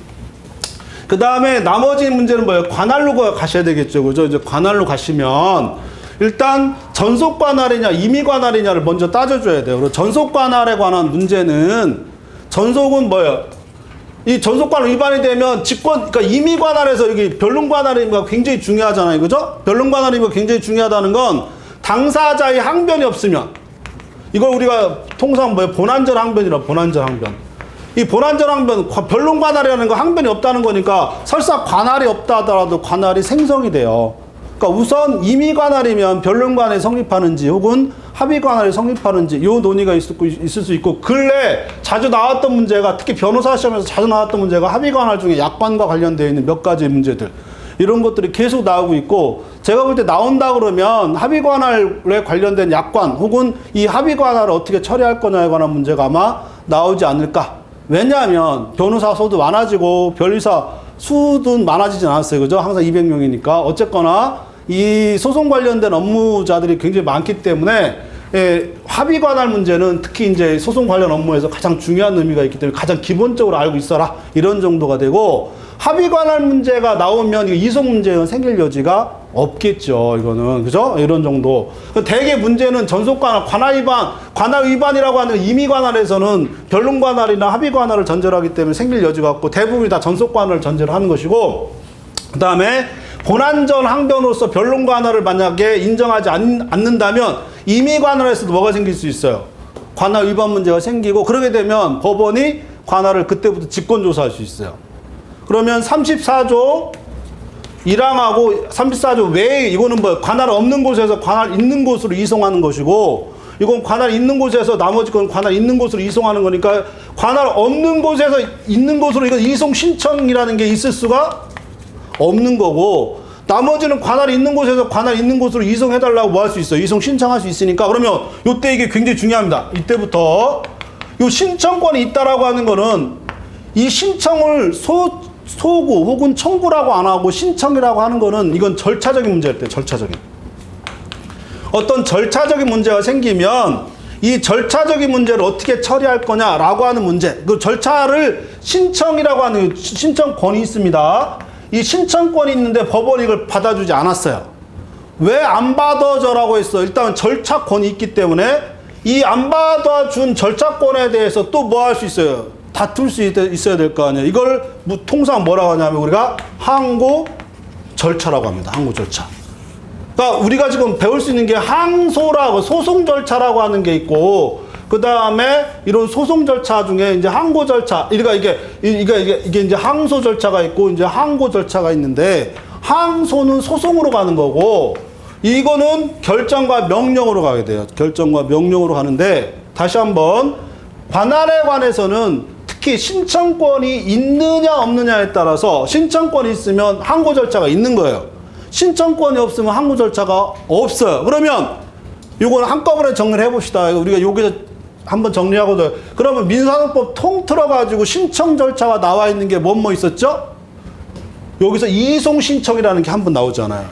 그 다음에 나머지 문제는 뭐예요? 관할로 가셔야 되겠죠. 그죠? 이제 관할로 가시면 일단 전속 관할이냐 임의 관할이냐를 먼저 따져줘야 돼요. 그리고 전속 관할에 관한 문제는 전속은 뭐예요? 이 전속 관할 위반이 되면 그러니까 임의 관할에서 여기 변론 관할이니까 굉장히 중요하잖아요. 그죠? 변론 관할이니까 굉장히 중요하다는 건 당사자의 항변이 없으면 이걸 우리가 통상 뭐예요? 본안전 항변이라 본안전 항변. 이 본안전 항변, 변론 관할이라는 거 항변이 없다는 거니까 설사 관할이 없다 하더라도 관할이 생성이 돼요. 그러니까 우선 임의 관할이면 변론 관할이 성립하는지 혹은 합의 관할이 성립하는지 이 논의가 있을 수 있고 근래 자주 나왔던 문제가 특히 변호사 시험에서 자주 나왔던 문제가 합의 관할 중에 약관과 관련되어 있는 몇 가지 문제들 이런 것들이 계속 나오고 있고 제가 볼 때 나온다 그러면 합의 관할에 관련된 약관 혹은 이 합의 관할을 어떻게 처리할 거냐에 관한 문제가 아마 나오지 않을까. 왜냐하면 변호사 수도 많아지고 변리사 수도 많아지진 않았어요. 그죠? 항상 200명이니까. 어쨌거나 이 소송 관련된 업무자들이 굉장히 많기 때문에 합의 관할 문제는 특히 이제 소송 관련 업무에서 가장 중요한 의미가 있기 때문에 가장 기본적으로 알고 있어라. 이런 정도가 되고 합의 관할 문제가 나오면 이송 문제는 생길 여지가 없겠죠. 이거는. 그죠? 이런 정도. 대개 문제는 전속 관할 위반이라고 하는 임의 관할에서는 변론 관할이나 합의 관할을 전제로 하기 때문에 생길 여지가 없고 대부분이 다 전속 관할을 전제로 하는 것이고 그 다음에 본안전 항변으로서 변론 관할을 만약에 인정하지 않는다면 임의 관할에서도 뭐가 생길 수 있어요? 관할 위반 문제가 생기고 그러게 되면 법원이 관할을 그때부터 직권조사할 수 있어요. 그러면 34조 1항하고 34조 외에 이거는 뭐 관할 없는 곳에서 관할 있는 곳으로 이송하는 것이고 이건 관할 있는 곳에서 나머지 건 관할 있는 곳으로 이송하는 거니까 관할 없는 곳에서 있는 곳으로 이건 이송 신청이라는 게 있을 수가 없는 거고 나머지는 관할이 있는 곳에서 관할 있는 곳으로 이송해달라고 뭐 할 수 있어요? 이송 신청할 수 있으니까 그러면 이때 이게 굉장히 중요합니다. 이때부터 이 신청권이 있다라고 하는 거는 이 신청을 소구 혹은 청구라고 안 하고 신청이라고 하는 거는 이건 절차적인 문제일 때 절차적인 어떤 절차적인 문제가 생기면 이 절차적인 문제를 어떻게 처리할 거냐라고 하는 문제 그 절차를 신청이라고 하는 신청권이 있습니다. 이 신청권이 있는데 법원이 이걸 받아주지 않았어요. 왜 안 받아줘라고 했어? 일단 절차권이 있기 때문에 이 안 받아준 절차권에 대해서 또 뭐 할 수 있어요? 다툴 수 있어야 될 거 아니에요. 이걸 통상 뭐라고 하냐면 우리가 항고 절차라고 합니다. 항고 절차. 그러니까 우리가 지금 배울 수 있는 게 항소라고 소송 절차라고 하는 게 있고 그 다음에 이런 소송 절차 중에 이제 항고 절차, 그러니까 이게 이제 항소 절차가 있고 이제 항고 절차가 있는데 항소는 소송으로 가는 거고 이거는 결정과 명령으로 가게 돼요. 결정과 명령으로 가는데 다시 한번 관할에 관해서는 특히 신청권이 있느냐 없느냐에 따라서 신청권이 있으면 항고 절차가 있는 거예요. 신청권이 없으면 항고 절차가 없어요. 그러면 이거는 한꺼번에 정리를 해봅시다. 우리가 여기서 한번 정리하고도 그러면 민사소송법 통틀어 가지고 신청 절차가 나와 있는 게 뭐 있었죠? 여기서 이송 신청이라는 게 한 번 나오잖아요.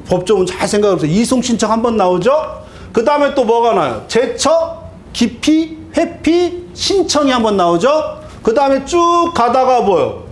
법조문 잘 생각해보세요. 이송 신청 한 번 나오죠? 그 다음에 또 뭐가 나요? 제처, 기피, 회피, 신청이 한 번 나오죠? 그 다음에 쭉 가다가 뭐요?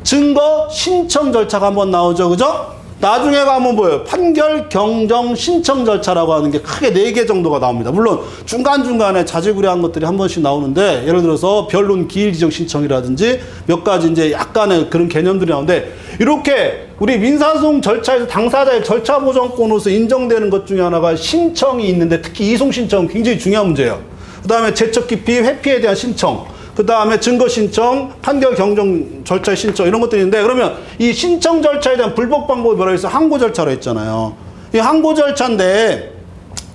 증거, 신청 절차가 한 번 나오죠. 그죠? 나중에 가면 뭐예요? 판결, 경정, 신청 절차라고 하는 게 크게 4개 정도가 나옵니다. 물론 중간중간에 자질구레한 것들이 한 번씩 나오는데 예를 들어서 변론 기일 지정 신청이라든지 몇 가지 이제 약간의 그런 개념들이 나오는데 이렇게 우리 민사소송 절차에서 당사자의 절차 보전권으로서 인정되는 것 중에 하나가 신청이 있는데 특히 이송 신청은 굉장히 중요한 문제예요. 그 다음에 제척 기피, 회피에 대한 신청. 그 다음에 증거 신청, 판결 경정 절차 신청 이런 것들이 있는데 그러면 이 신청 절차에 대한 불복 방법이 뭐라고 해서 항고 절차로 했잖아요. 이 항고 절차인데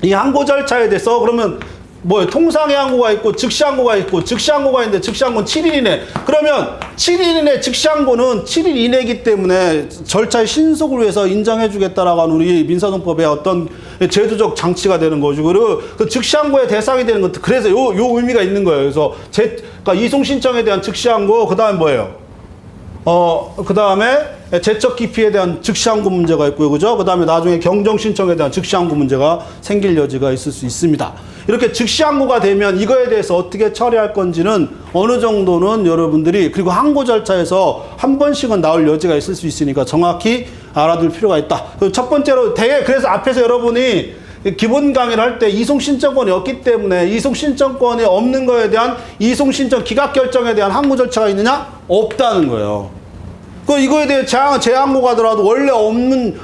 이 항고 절차에 대해서 그러면 뭐예요? 통상의 항고가 있고 즉시 항고가 있고 즉시 항고가 있는데 즉시 항고는 7일 이내. 그러면 7일 이내 즉시 항고는 7일 이내이기 때문에 절차의 신속을 위해서 인정해 주겠다라고 하는 우리 민사소송법의 어떤 제도적 장치가 되는 거죠. 그리고 그 즉시 항고의 대상이 되는 것도 그래서 요 의미가 있는 거예요. 그래서 그러니까 이송 신청에 대한 즉시 항고 그다음에 뭐예요? 그다음에 제척 기피에 대한 즉시 항고 문제가 있고요. 그죠? 그다음에 나중에 경정 신청에 대한 즉시 항고 문제가 생길 여지가 있을 수 있습니다. 이렇게 즉시 항고가 되면 이거에 대해서 어떻게 처리할 건지는 어느 정도는 여러분들이 그리고 항고 절차에서 한 번씩은 나올 여지가 있을 수 있으니까 정확히 알아둘 필요가 있다. 첫 번째로 그래서 앞에서 여러분이 기본 강의를 할 때 이송 신청권이 없기 때문에 이송 신청권이 없는 거에 대한 이송 신청 기각 결정에 대한 항고 절차가 있느냐? 없다는 거예요. 이거에 대해 재항고가 하더라도 원래 없는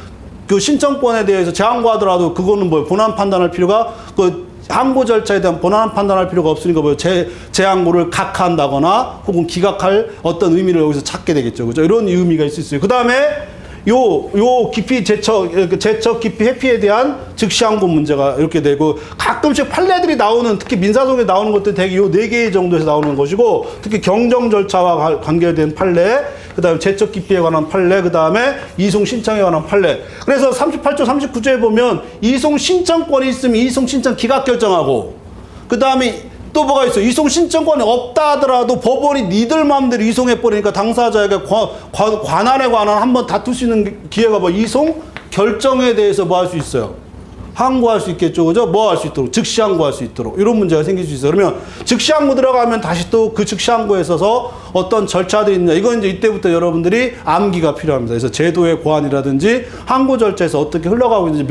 그 신청권에 대해서 재항고하더라도 그거는 뭐 본안 판단할 필요가 항고 절차에 대한 본안 판단할 필요가 없으니까 재항고를 각하한다거나 혹은 기각할 어떤 의미를 여기서 찾게 되겠죠. 그죠? 이런 의미가 있을 수 있어요. 그 다음에 요 기피 제척 기피 회피에 대한 즉시 항고 문제가 이렇게 되고 가끔씩 판례들이 나오는 특히 민사소송에 나오는 것들 대개 요 4개 정도에서 나오는 것이고 특히 경정 절차와 관계된 판례 그다음에 제척 기피에 관한 판례 그다음에 이송 신청에 관한 판례 그래서 38조 39조에 보면 이송 신청권이 있으면 이송 신청 기각 결정하고 그다음에 또 뭐가 있어? 이송 신청권이 없다 하더라도 법원이 니들 마음대로 이송해버리니까 당사자에게 관할에 관한 한번 다툴 수 있는 기회가 이송 결정에 대해서 뭐 할 수 있어요? 항고할 수 있겠죠. 그죠? 뭐 할 수 있도록? 즉시 항고할 수 있도록. 이런 문제가 생길 수 있어요. 그러면 즉시 항고 들어가면 다시 또 그 즉시 항고에 있어서 어떤 절차들이 있느냐. 이건 이제 이때부터 여러분들이 암기가 필요합니다. 그래서 제도의 고안이라든지 항고 절차에서 어떻게 흘러가고 있는지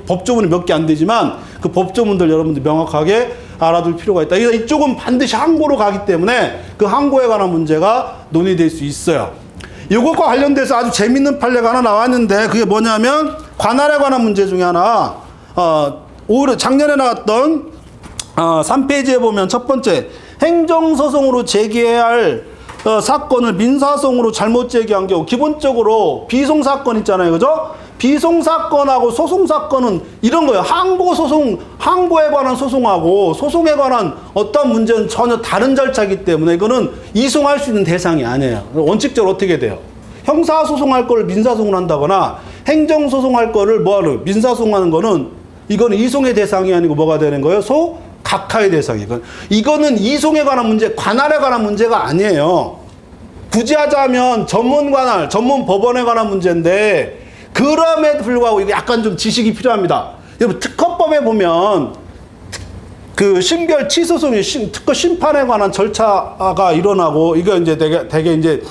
법조문이 몇 개 안 되지만 그 법조문들 여러분들 명확하게 알아둘 필요가 있다. 이쪽은 반드시 항고로 가기 때문에 그 항고에 관한 문제가 논의될 수 있어요. 이것과 관련돼서 아주 재밌는 판례가 하나 나왔는데 그게 뭐냐면 관할에 관한 문제 중에 하나 작년에 나왔던 3페이지에 보면 첫 번째 행정소송으로 제기해야 할 사건을 민사소송으로 잘못 제기한 경우 기본적으로 비송사건 있잖아요. 그죠? 비송사건하고 소송사건은 이런 거예요. 항고에 관한 소송하고 소송에 관한 어떤 문제는 전혀 다른 절차이기 때문에 이거는 이송할 수 있는 대상이 아니에요. 원칙적으로 어떻게 돼요? 형사소송할 거를 민사소송을 한다거나 행정소송할 거를 뭐하러 민사소송하는 거는 이거는 이송의 대상이 아니고 뭐가 되는 거예요? 각하의 대상이고 이거는 이송에 관한 문제, 관할에 관한 문제가 아니에요. 굳이 하자면 전문 법원에 관한 문제인데 그럼에도 불구하고 이게 약간 좀 지식이 필요합니다. 여러분 특허법에 보면 그 심결 취소송이 특허 심판에 관한 절차가 일어나고 이거 이제 되게 이제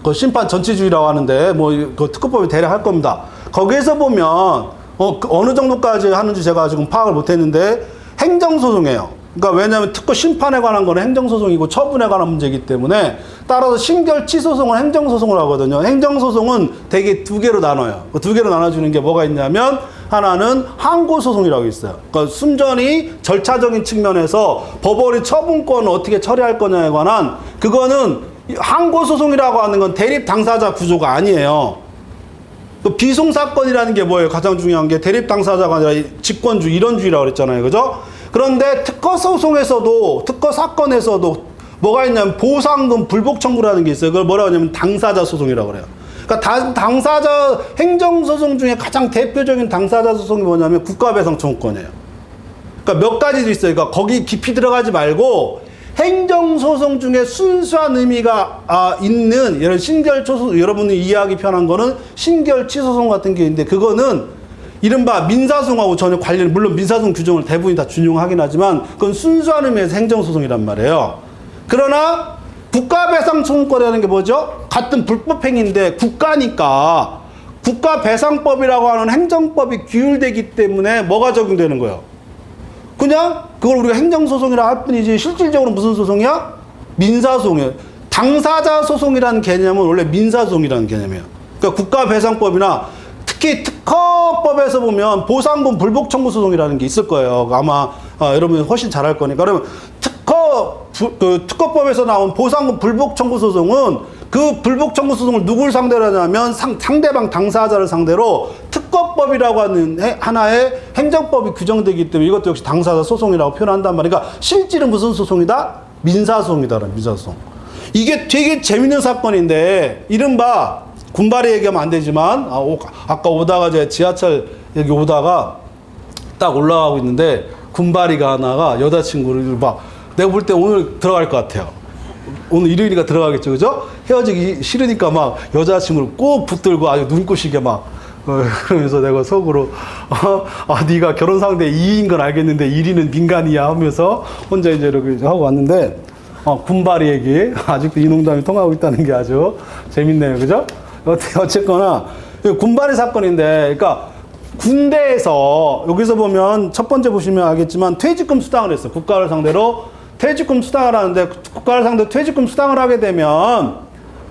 그 심판 전치주의라고 하는데 그 특허법이 대략 할 겁니다. 거기에서 보면 어느 정도까지 하는지 제가 지금 파악을 못했는데 행정소송이에요. 그러니까 왜냐하면 특허 심판에 관한 거는 행정소송이고 처분에 관한 문제이기 때문에 따라서 심결 취소송은 행정소송을 하거든요. 행정소송은 대개 2개로 나눠요. 그 2개로 나눠주는 게 뭐가 있냐면 하나는 항고소송이라고 있어요. 그러니까 순전히 절차적인 측면에서 법원이 처분권을 어떻게 처리할 거냐에 관한 그거는 항고소송이라고 하는 건 대립 당사자 구조가 아니에요. 그 비송 사건이라는 게 뭐예요? 가장 중요한 게 대립 당사자가 아니라 직권주의, 이론주의라고 그랬잖아요. 그죠? 그런데 특허 소송에서도, 특허 사건에서도 뭐가 있냐면 보상금 불복 청구라는 게 있어요. 그걸 뭐라고 하냐면 당사자 소송이라고 그래요. 그러니까 당사자 행정소송 중에 가장 대표적인 당사자 소송이 뭐냐면 국가배상 청구권이에요. 그러니까 몇 가지도 있어요. 그러니까 거기 깊이 들어가지 말고 행정소송 중에 순수한 의미가 있는 예를 신결치소송, 여러분이 이해하기 편한 거는 신결치소송 같은 게 있는데 그거는 이른바 민사소송하고 전혀 관련, 물론 민사소송 규정을 대부분이 다 준용하긴 하지만 그건 순수한 의미에서 행정소송이란 말이에요. 그러나 국가배상 청구권이라는 게 뭐죠? 같은 불법행위인데 국가니까 국가배상법이라고 하는 행정법이 규율되기 때문에 뭐가 적용되는 거예요? 그냥 그걸 우리가 행정소송이라 할 뿐이지 실질적으로 무슨 소송이야? 민사소송이에요. 당사자 소송이라는 개념은 원래 민사소송이라는 개념이에요. 그러니까 국가배상법이나 특히 특허법에서 보면 보상금 불복 청구 소송이라는 게 있을 거예요. 아마 여러분이 훨씬 잘할 거니까. 그러면 특허법에서 나온 보상금 불복 청구 소송은 그 불복 청구 소송을 누굴 상대로 하냐면 상대방 당사자를 상대로 특허법이라고 하는 하나의 행정법이 규정되기 때문에 이것도 역시 당사자 소송이라고 표현한단 말이에요. 그러니까 실질은 무슨 소송이다? 민사소송이다. 민사소송. 이게 되게 재밌는 사건인데 이른바 군발이 얘기하면 안 되지만 아까 오다가 제가 지하철 여기 오다가 딱 올라가고 있는데 군발이가 하나가 여자친구를 막 내가 볼 때 오늘 들어갈 것 같아요. 오늘 일요일이니까 들어가겠죠, 그죠? 헤어지기 싫으니까 막 여자친구를 꼭 붙들고 아주 눈꼬시게 막 그러면서 내가 속으로 네가 결혼 상대 2위인 건 알겠는데 1위는 민간이야 하면서 혼자 이제 이렇게 하고 왔는데 군발이 얘기 아직도 이 농담이 통하고 있다는 게 아주 재밌네요, 그죠? 어쨌거나 군발이 사건인데, 그러니까 군대에서 여기서 보면 첫 번째 보시면 알겠지만 퇴직금 수당을 했어. 국가를 상대로 퇴직금 수당을 하는데 국가를 상대로 퇴직금 수당을 하게 되면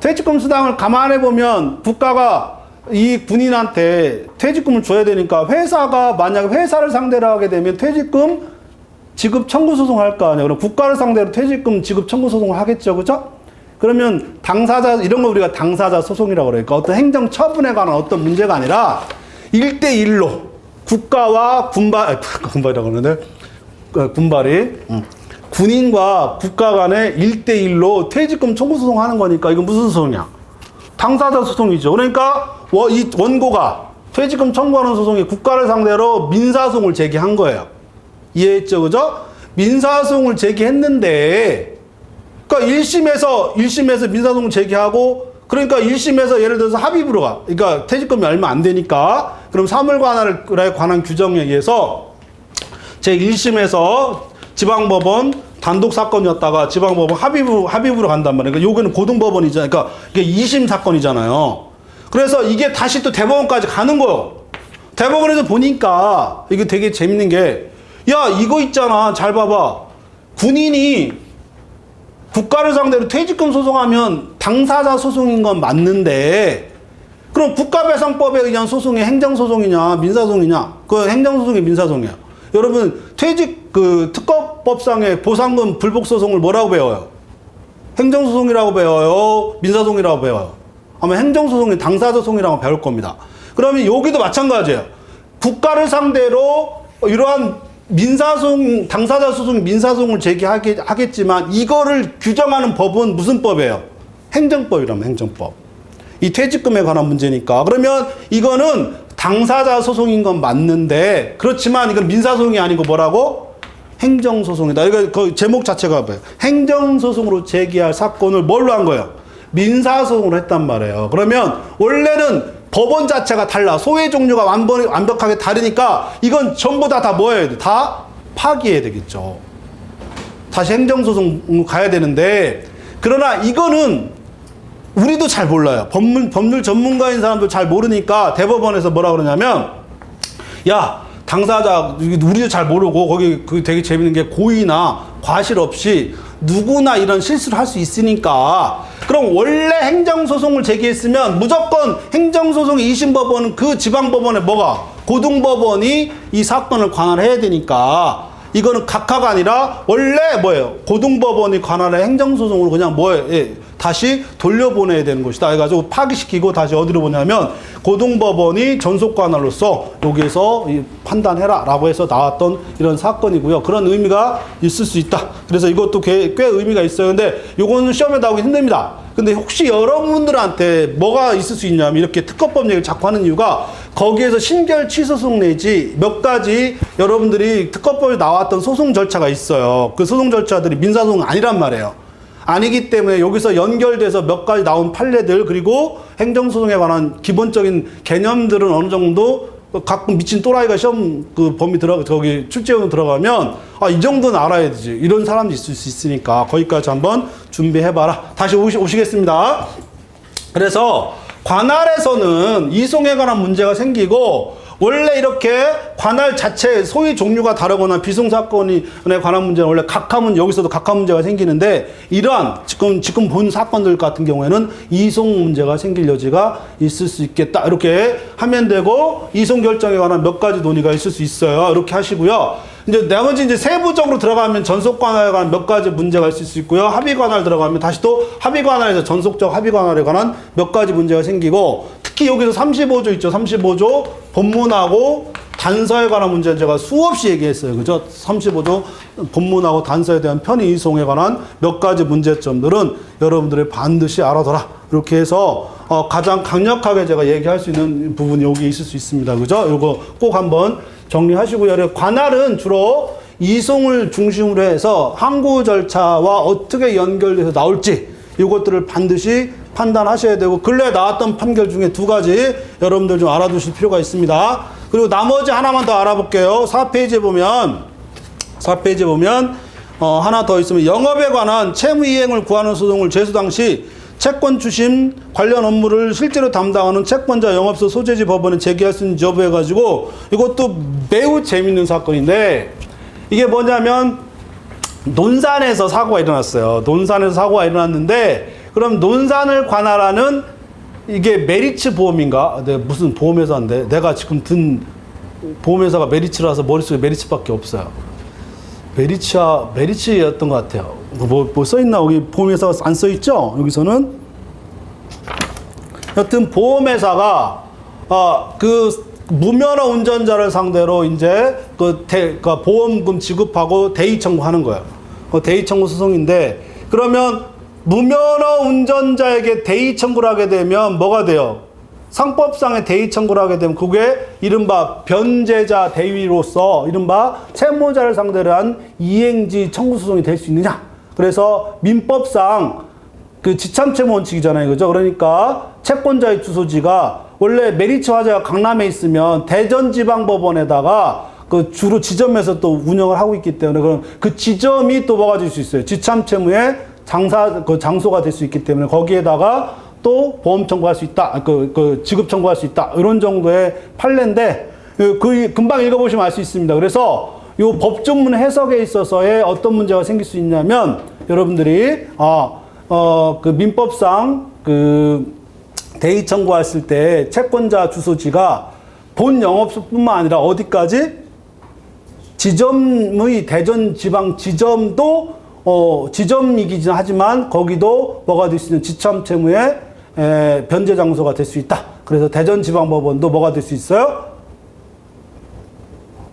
퇴직금 수당을 감안해 보면 국가가 이 군인한테 퇴직금을 줘야 되니까 회사가 만약에 회사를 상대로 하게 되면 퇴직금 지급 청구 소송할 거 아니에요. 그럼 국가를 상대로 퇴직금 지급 청구 소송을 하겠죠, 그죠? 그러면 당사자 이런 거 우리가 당사자 소송이라고 그래요. 그러니까 어떤 행정 처분에 관한 어떤 문제가 아니라 1대1로 국가와 군발이라고 그러는데 군발이 군인과 국가 간에 1대1로 퇴직금 청구 소송하는 거니까 이건 무슨 소송이야? 당사자 소송이죠. 그러니까 이 원고가 퇴직금 청구하는 소송이 국가를 상대로 민사소송을 제기한 거예요. 이해했죠, 그죠? 민사소송을 제기했는데 그러니까 1심에서 민사소송을 제기하고 그러니까 1심에서 예를 들어서 합의부로 가. 그러니까 퇴직금이 얼마 안 되니까 그럼 사물관할에 관한 규정에 의해서 제1심에서 지방법원 단독 사건이었다가 지방법원 합의부로 간단 말이에요. 그러니까 요거는 고등법원이잖아요. 그러니까 이게 2심 사건이잖아요. 그래서 이게 다시 또 대법원까지 가는 거예요. 대법원에서 보니까 이게 되게 재밌는 게 야, 이거 있잖아. 잘 봐봐. 군인이 국가를 상대로 퇴직금 소송하면 당사자 소송인 건 맞는데 그럼 국가배상법에 의한 소송이 행정소송이냐 민사소송이냐? 그 행정소송이 민사소송이야. 여러분 특허법상의 보상금 불복소송을 뭐라고 배워요? 행정소송이라고 배워요? 민사소송이라고 배워요? 아마 행정소송이 당사자소송이라고 배울 겁니다. 그러면 여기도 마찬가지예요. 국가를 상대로 이러한 민사소송, 당사자 소송, 민사소송을 제기하겠지만 이거를 규정하는 법은 무슨 법이에요? 행정법이라면 행정법. 이 퇴직금에 관한 문제니까. 그러면 이거는 당사자 소송인 건 맞는데 그렇지만 이건 민사소송이 아니고 뭐라고? 행정소송이다. 이거 그 제목 자체가 뭐예요? 행정소송으로 제기할 사건을 뭘로 한 거예요? 민사소송으로 했단 말이에요. 그러면 원래는 법원 자체가 달라. 소외 종류가 완벽하게 다르니까 이건 전부 다 뭐 해야 돼? 다 파기해야 되겠죠. 다시 행정소송 가야 되는데 그러나 이거는 우리도 잘 몰라요. 법률 전문가인 사람도 잘 모르니까 대법원에서 뭐라 그러냐면 야, 당사자 우리도 잘 모르고 거기 그 되게 재밌는 게 고의나 과실 없이 누구나 이런 실수를 할 수 있으니까 그럼 원래 행정소송을 제기했으면 무조건 행정소송의 2심 법원은 그 지방법원에 뭐가 고등법원이 이 사건을 관할해야 되니까 이거는 각하가 아니라 원래 뭐예요? 고등법원이 관할의 행정소송으로 그냥 뭐예요? 예, 다시 돌려보내야 되는 것이다. 해가지고 파기시키고 다시 어디로 보냐면 고등법원이 전속관할로서 여기에서 판단해라 라고 해서 나왔던 이런 사건이고요. 그런 의미가 있을 수 있다. 그래서 이것도 꽤 의미가 있어요. 근데 요거는 시험에 나오기 힘듭니다. 근데 혹시 여러분들한테 뭐가 있을 수 있냐면 이렇게 특허법 얘기를 자꾸 하는 이유가 거기에서 신결 취소송 내지 몇 가지 여러분들이 특허법에 나왔던 소송 절차가 있어요. 그 소송 절차들이 민사소송 아니란 말이에요. 아니기 때문에 여기서 연결돼서 몇 가지 나온 판례들 그리고 행정소송에 관한 기본적인 개념들은 어느 정도 가끔 미친 또라이가 시험 그 범위 저기 출제원으로 들어가면 아, 이 정도는 알아야 되지. 이런 사람도 있을 수 있으니까 거기까지 한번 준비해봐라. 다시 오시겠습니다. 그래서 관할에서는 이송에 관한 문제가 생기고 원래 이렇게 관할 자체 소위 종류가 다르거나 비송사건에 관한 문제는 원래 각하문 여기서도 각하 문제가 생기는데 이러한 지금 본 사건들 같은 경우에는 이송 문제가 생길 여지가 있을 수 있겠다 이렇게 하면 되고 이송 결정에 관한 몇 가지 논의가 있을 수 있어요. 이렇게 하시고요. 이제 나머지 이제 세부적으로 들어가면 전속 관할에 관한 몇 가지 문제가 있을 수 있고요. 합의 관할 들어가면 다시 또 합의 관할에서 전속적 합의 관할에 관한 몇 가지 문제가 생기고 특히 여기서 35조 있죠. 35조 본문하고 단서에 관한 문제는 제가 수없이 얘기했어요. 그죠? 35조 본문하고 단서에 대한 편의 이송에 관한 몇 가지 문제점들은 여러분들이 반드시 알아둬라. 이렇게 해서 가장 강력하게 제가 얘기할 수 있는 부분이 여기 있을 수 있습니다. 그죠? 이거 꼭 한번 정리하시고요. 관할은 주로 이송을 중심으로 해서 항고 절차와 어떻게 연결돼서 나올지 이것들을 반드시 판단하셔야 되고 근래에 나왔던 판결 중에 두 가지 여러분들 좀 알아두실 필요가 있습니다. 그리고 나머지 하나만 더 알아볼게요. 4페이지에 보면 하나 더 있으면 영업에 관한 채무 이행을 구하는 소송을 제소 당시 채권 추심 관련 업무를 실제로 담당하는 채권자 영업소 소재지 법원에 제기할 수 있는 여부 해가지고 이것도 매우 재밌는 사건인데 이게 뭐냐면 논산에서 사고가 일어났어요. 논산에서 사고가 일어났는데 그럼 논산을 관할하는 이게 메리츠 보험인가? 내가 무슨 보험회사인데 내가 지금 든 보험회사가 메리츠라서 머릿속에 메리츠밖에 없어요. 메리츠였던 것 같아요. 뭐 써있나? 여기 보험회사가 안 써있죠? 여기서는. 여튼 보험회사가, 그 무면허 운전자를 상대로 이제 그 보험금 지급하고 대의 청구하는 거예요. 대의 청구 소송인데, 그러면 무면허 운전자에게 대의 청구를 하게 되면 뭐가 돼요? 상법상의 대의 청구를 하게 되면 그게 이른바 변제자 대위로서 이른바 채무자를 상대로 한 이행지 청구 소송이 될 수 있느냐? 그래서 민법상 그 지참채무 원칙이잖아요. 그죠? 그러니까 채권자의 주소지가 원래 메리츠 화재가 강남에 있으면 대전지방법원에다가 그 주로 지점에서 또 운영을 하고 있기 때문에 그럼 그 지점이 또 뭐가 될 수 있어요? 지참채무의 장소가 될 수 있기 때문에 거기에다가 또 보험 청구할 수 있다. 지급 청구할 수 있다. 이런 정도의 판례인데 금방 읽어보시면 알 수 있습니다. 그래서 이 법조문 해석에 있어서의 어떤 문제가 생길 수 있냐면 여러분들이 그 민법상 그 대의 청구했을 때 채권자 주소지가 본 영업소뿐만 아니라 어디까지 지점의 대전지방 지점도 지점이긴 하지만 거기도 뭐가 될 수 있는 지참채무의 변제 장소가 될 수 있다. 그래서 대전지방법원도 뭐가 될 수 있어요?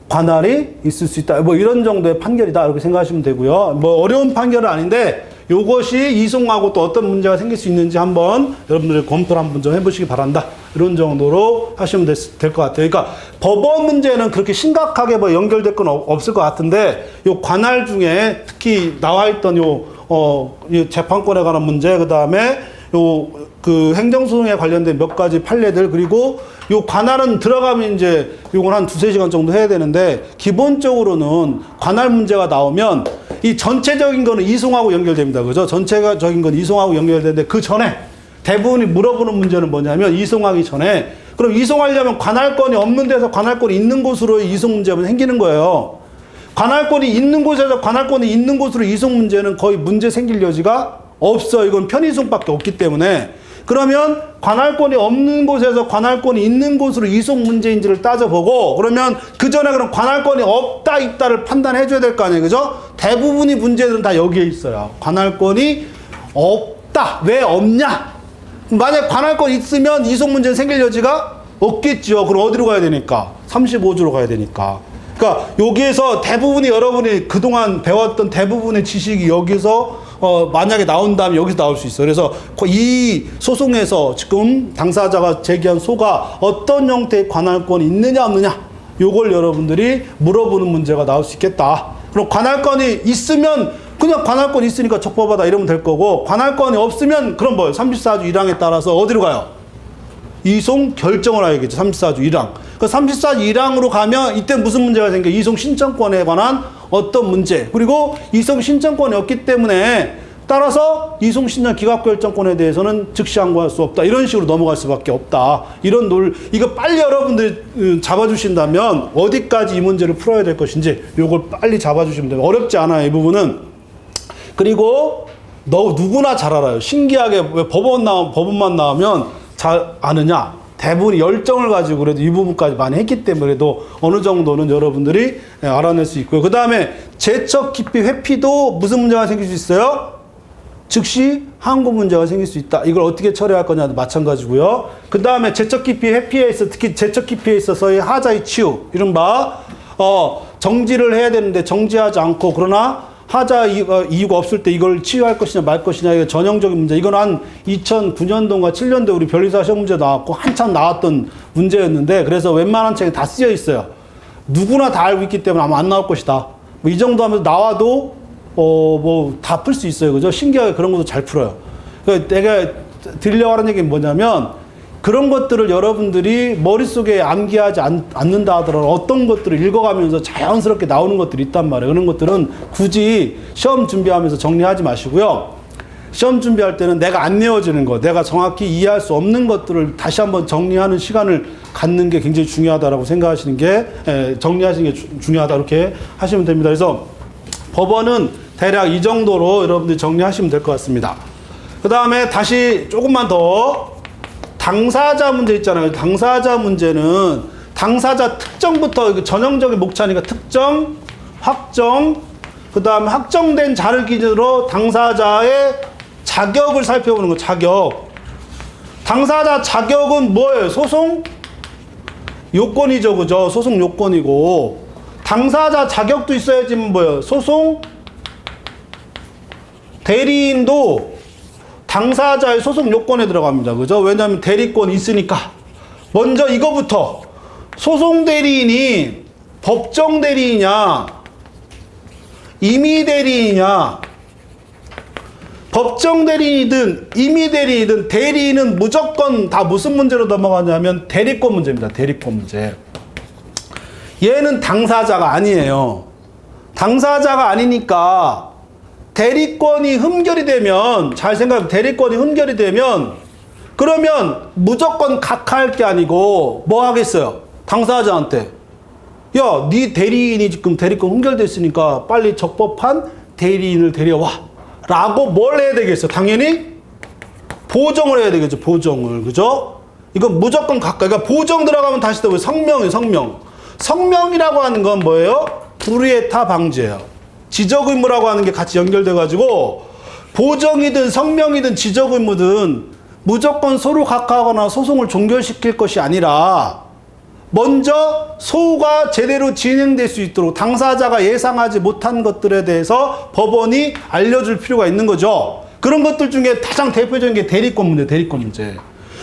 관할이 있을 수 있다. 뭐 이런 정도의 판결이다. 이렇게 생각하시면 되고요. 뭐 어려운 판결은 아닌데 이것이 이송하고 또 어떤 문제가 생길 수 있는지 한번 여러분들이 검토를 한번 좀 해보시기 바란다. 이런 정도로 하시면 될 것 같아요. 그러니까 법원 문제는 그렇게 심각하게 뭐 연결될 건 없을 것 같은데 요 관할 중에 특히 나와 있던 이 재판권에 관한 문제, 그 다음에 그 행정소송에 관련된 몇 가지 판례들, 그리고 요 관할은 들어가면 이제 요건 한 2-3시간 정도 해야 되는데 기본적으로는 관할 문제가 나오면 이 전체적인 거는 이송하고 연결됩니다. 그죠? 전체적인 건 이송하고 연결되는데 그 전에 대부분이 물어보는 문제는 뭐냐면 이송하기 전에 그럼 이송하려면 관할권이 없는 데서 관할권이 있는 곳으로 이송 문제가 생기는 거예요. 관할권이 있는 곳에서 관할권이 있는 곳으로 이송 문제는 거의 문제 생길 여지가 없어. 이건 편의송밖에 없기 때문에. 그러면 관할권이 없는 곳에서 관할권이 있는 곳으로 이송 문제인지를 따져보고, 그러면 그 전에 그럼 관할권이 없다 있다를 판단해 줘야 될 거 아니에요, 그죠? 대부분의 문제들은 다 여기에 있어요. 관할권이 없다. 왜 없냐? 만약 관할권이 있으면 이송 문제는 생길 여지가 없겠죠. 그럼 어디로 가야 되니까? 35조로 가야 되니까. 그러니까 여기에서 대부분이, 여러분이 그동안 배웠던 대부분의 지식이 여기서 만약에 나온다면 여기서 나올 수 있어요. 그래서 이 소송에서 지금 당사자가 제기한 소가 어떤 형태의 관할권이 있느냐 없느냐, 요걸 여러분들이 물어보는 문제가 나올 수 있겠다. 그럼 관할권이 있으면 그냥 관할권이 있으니까 적법하다 이러면 될 거고, 관할권이 없으면 그럼 뭐예요? 34조 1항에 따라서 어디로 가요? 이송 결정을 하야겠죠. 34조 1항. 그 34조 1항으로 가면 이때 무슨 문제가 생겨? 이송 신청권에 관한 어떤 문제. 그리고 이송 신청권이 없기 때문에 따라서 이송 신청 기각 결정권에 대해서는 즉시 항고할 수 없다. 이런 식으로 넘어갈 수밖에 없다. 이런 이거 빨리 여러분들이 잡아주신다면 어디까지 이 문제를 풀어야 될 것인지 요걸 빨리 잡아주시면 돼요. 어렵지 않아요, 이 부분은. 그리고 누구나 잘 알아요. 신기하게 왜 법원만 나오면 잘 아느냐? 대부분이 열정을 가지고 그래도 이 부분까지 많이 했기 때문에 그래도 어느 정도는 여러분들이 알아낼 수 있고요. 그 다음에 제척 기피 회피도 무슨 문제가 생길 수 있어요? 즉시 항고 문제가 생길 수 있다. 이걸 어떻게 처리할 거냐도 마찬가지고요. 그 다음에 제척 기피 회피에 있어, 특히 제척 기피에 있어서의 하자의 치유, 이른바 정지를 해야 되는데 정지하지 않고, 그러나 하자 이유가 없을 때 이걸 치유할 것이냐 말 것이냐, 이게 전형적인 문제. 이건 한 2009년도인가 7년도에 우리 변리사 시험 문제 나왔고 한참 나왔던 문제였는데, 그래서 웬만한 책에 다 쓰여 있어요. 누구나 다 알고 있기 때문에 아마 안 나올 것이다. 뭐 이 정도 하면서 나와도 뭐 다 풀 수 있어요, 그죠? 신기하게 그런 것도 잘 풀어요. 그러니까 내가 드리려고 하는 얘기는 뭐냐면, 그런 것들을 여러분들이 머릿속에 암기하지 않는다 하더라도 어떤 것들을 읽어가면서 자연스럽게 나오는 것들이 있단 말이에요. 그런 것들은 굳이 시험 준비하면서 정리하지 마시고요. 시험 준비할 때는 내가 안 내어지는 거, 내가 정확히 이해할 수 없는 것들을 다시 한번 정리하는 시간을 갖는 게 굉장히 중요하다라고 생각하시는 게, 정리하시는 게 중요하다, 이렇게 하시면 됩니다. 그래서 법원은 대략 이 정도로 여러분들이 정리하시면 될 것 같습니다. 그 다음에 다시 조금만 더 당사자 문제 있잖아요. 당사자 문제는 당사자 특정부터, 전형적인 목차니까 특정, 확정, 그 다음에 확정된 자를 기준으로 당사자의 자격을 살펴보는 거. 자격. 당사자 자격은 뭐예요? 소송 요건이죠, 그죠? 소송 요건이고, 당사자 자격도 있어야지만 뭐예요? 소송 대리인도 당사자의 소송 요건에 들어갑니다. 그죠? 왜냐하면 대리권이 있으니까. 먼저 이거부터. 소송 대리인이 법정 대리인이냐, 임의 대리인이냐. 법정 대리인이든 임의 대리인이든 대리인은 무조건 다 무슨 문제로 넘어가냐면 대리권 문제입니다. 대리권 문제. 얘는 당사자가 아니에요. 당사자가 아니니까 대리권이 흠결이 되면, 잘 생각하면 대리권이 흠결이 되면, 그러면 무조건 각하할 게 아니고 뭐 하겠어요? 당사자한테, 야, 네 대리인이 지금 대리권 흠결됐으니까 빨리 적법한 대리인을 데려와 라고 뭘 해야 되겠어? 당연히 보정을 해야 되겠죠. 보정을. 그죠? 이건 무조건 각하. 그러니까 보정 들어가면 다시 또 성명이에요. 성명. 성명이라고 하는 건 뭐예요? 불이해타 방지예요. 지적 의무라고 하는 게 같이 연결돼 가지고, 보정이든 성명이든 지적 의무든 무조건 서로 각하하거나 소송을 종결시킬 것이 아니라 먼저 소가 제대로 진행될 수 있도록 당사자가 예상하지 못한 것들에 대해서 법원이 알려줄 필요가 있는 거죠. 그런 것들 중에 가장 대표적인 게 대리권 문제, 대리권 문제.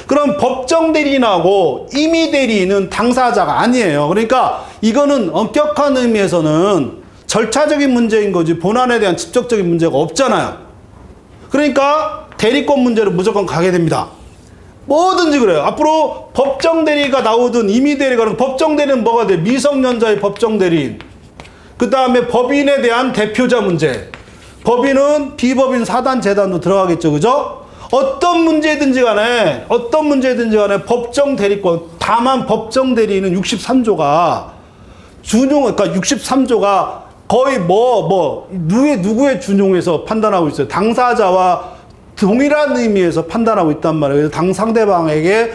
그럼 법정 대리인하고 임의 대리인은 당사자가 아니에요. 그러니까 이거는 엄격한 의미에서는 절차적인 문제인 거지 본안에 대한 직접적인 문제가 없잖아요. 그러니까 대리권 문제로 무조건 가게 됩니다. 뭐든지 그래요. 앞으로 법정 대리가 나오든 임의 대리가, 법정 대리는 뭐가 돼? 미성년자의 법정 대리인. 그 다음에 법인에 대한 대표자 문제. 법인은 비법인 사단 재단도 들어가겠죠, 그죠? 어떤 문제든지 간에 법정 대리권. 다만 법정 대리인은 63조가 그러니까 63조가 거의 누구의 준용해서 판단하고 있어요. 당사자와 동일한 의미에서 판단하고 있단 말이에요. 그래서 상대방에게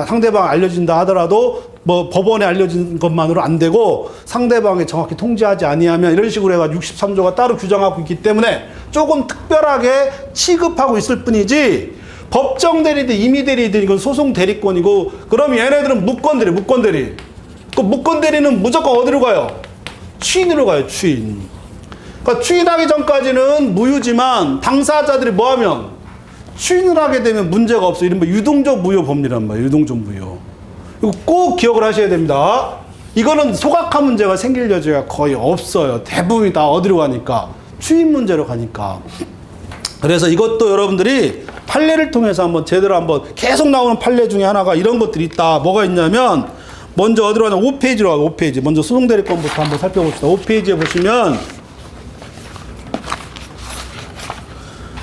상대방 알려진다 하더라도 뭐 법원에 알려진 것만으로 안 되고 상대방이 정확히 통지하지 아니하면 이런 식으로 해가지고 63조가 따로 규정하고 있기 때문에 조금 특별하게 취급하고 있을 뿐이지 법정 대리든 임의 대리든 이건 소송 대리권이고 그럼 얘네들은 무권 대리. 그 무권 대리는 무조건 어디로 가요? 추인으로 가요, 추인. 그러니까 추인하기 전까지는 무효지만 당사자들이 뭐 하면 추인을 하게 되면 문제가 없어. 이른바 유동적 무효 법리란 말이에요. 유동적 무효. 이거 꼭 기억을 하셔야 됩니다. 이거는 소각화 문제가 생길 여지가 거의 없어요. 대부분이 다 어디로 가니까? 추인 문제로 가니까. 그래서 이것도 여러분들이 판례를 통해서 한번 제대로 한번 계속 나오는 판례 중에 하나가 이런 것들이 있다. 뭐가 있냐면 먼저 어디로 가냐? 5페이지로 가요. 5페이지. 먼저 소송대리권부터 한번 살펴봅시다. 5페이지에 보시면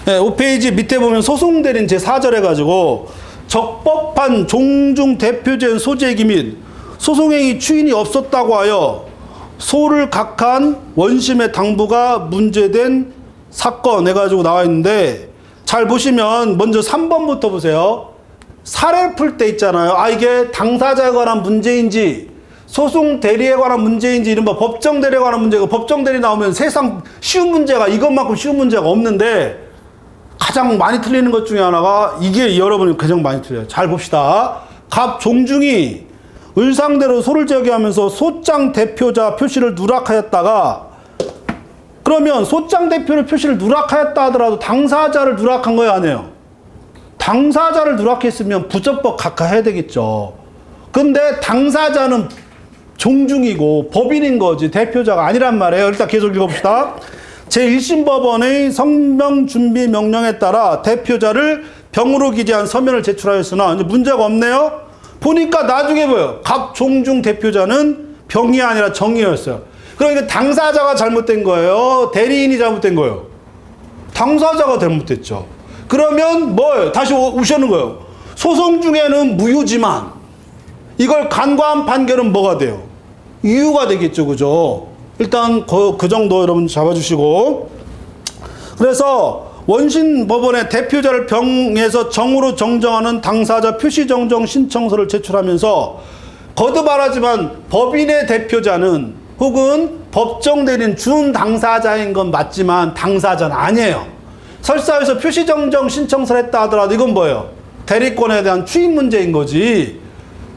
네, 5페이지 밑에 보면 소송대리인 제4절 해가지고 적법한 종중 대표된 소재기 및 소송행위 추인이 없었다고 하여 소를 각한 원심의 당부가 문제된 사건 해가지고 나와 있는데 잘 보시면 먼저 3번부터 보세요. 사례 풀 때 있잖아요. 이게 당사자에 관한 문제인지 소송 대리에 관한 문제인지 이른바 법정 대리에 관한 문제가 법정 대리 나오면 세상 쉬운 문제가 이것만큼 쉬운 문제가 없는데 가장 많이 틀리는 것 중에 하나가 이게 여러분이 가장 많이 틀려요. 잘 봅시다. 갑 종중이 의상대로 소를 제기하면서 소장 대표자 표시를 누락하였다가 그러면 소장 대표를 표시를 누락하였다 하더라도 당사자를 누락한 거예요, 안 해요? 당사자를 누락했으면 부적법 각하해야 되겠죠. 근데 당사자는 종중이고 법인인 거지 대표자가 아니란 말이에요. 일단 계속 읽어봅시다. 제1심 법원의 성명 준비 명령에 따라 대표자를 병으로 기재한 서면을 제출하였으나 이제 문제가 없네요. 보니까 나중에 보여요. 각 종중 대표자는 병이 아니라 정이었어요. 그러니까 당사자가 잘못된 거예요? 대리인이 잘못된 거예요? 당사자가 잘못됐죠. 그러면 뭐예요? 다시 오시는 거예요. 소송 중에는 무효지만 이걸 간과한 판결은 뭐가 돼요? 유효가 되겠죠. 그죠? 일단 그 정도 여러분 잡아주시고 그래서 원심 법원에 대표자를 병에서 정으로 정정하는 당사자 표시 정정 신청서를 제출하면서 거듭 말하지만 법인의 대표자는 혹은 법정 대리인 준 당사자인 건 맞지만 당사자는 아니에요. 설사해서 표시 정정 신청서를 했다 하더라도 이건 뭐예요? 대리권에 대한 추인 문제인 거지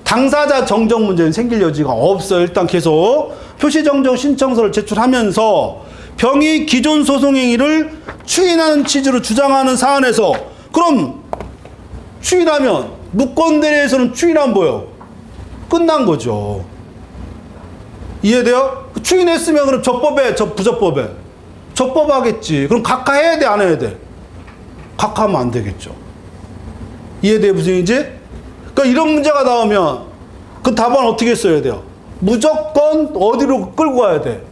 당사자 정정 문제는 생길 여지가 없어요. 일단 계속 표시 정정 신청서를 제출하면서 병이 기존 소송 행위를 추인하는 취지로 주장하는 사안에서 그럼 추인하면 무권 대리에서는 추인하면 뭐예요? 끝난 거죠. 이해돼요? 추인했으면 그럼 부적법에 적법하겠지. 그럼 각하해야 돼, 안 해야 돼? 각하하면 안 되겠죠. 이해돼요? 무슨 얘기인지? 그러니까 이런 문제가 나오면 그 답안 어떻게 써야 돼요? 무조건 어디로 끌고 가야 돼?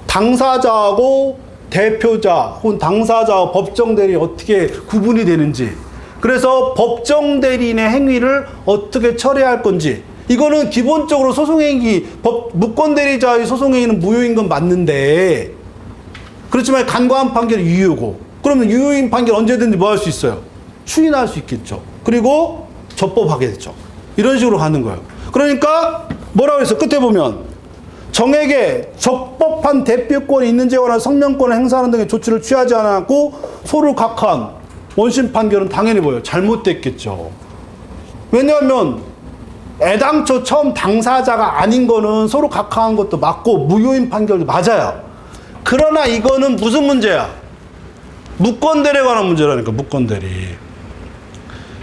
당사자하고 대표자 혹은 당사자와 법정 대리인이 어떻게 구분이 되는지 그래서 법정 대리인의 행위를 어떻게 처리할 건지 이거는 기본적으로 소송행위 무권 대리자의 소송행위는 무효인 건 맞는데 그렇지만 간과한 판결이 유효고 그러면 유효인 판결 언제든지 뭐 할 수 있어요? 추인할 수 있겠죠. 그리고 적법하게 됐죠. 이런 식으로 가는 거예요. 그러니까 뭐라고 했어? 끝에 보면 정에게 적법한 대표권이 있는지에 관한 성명권을 행사하는 등의 조치를 취하지 않았고 소를 각한 원심 판결은 당연히 뭐예요? 잘못됐겠죠. 왜냐하면 애당초 처음 당사자가 아닌 거는 소를 각하한 것도 맞고 무효인 판결도 맞아요. 그러나 이거는 무슨 문제야? 무권대리에 관한 문제라니까. 무권대리.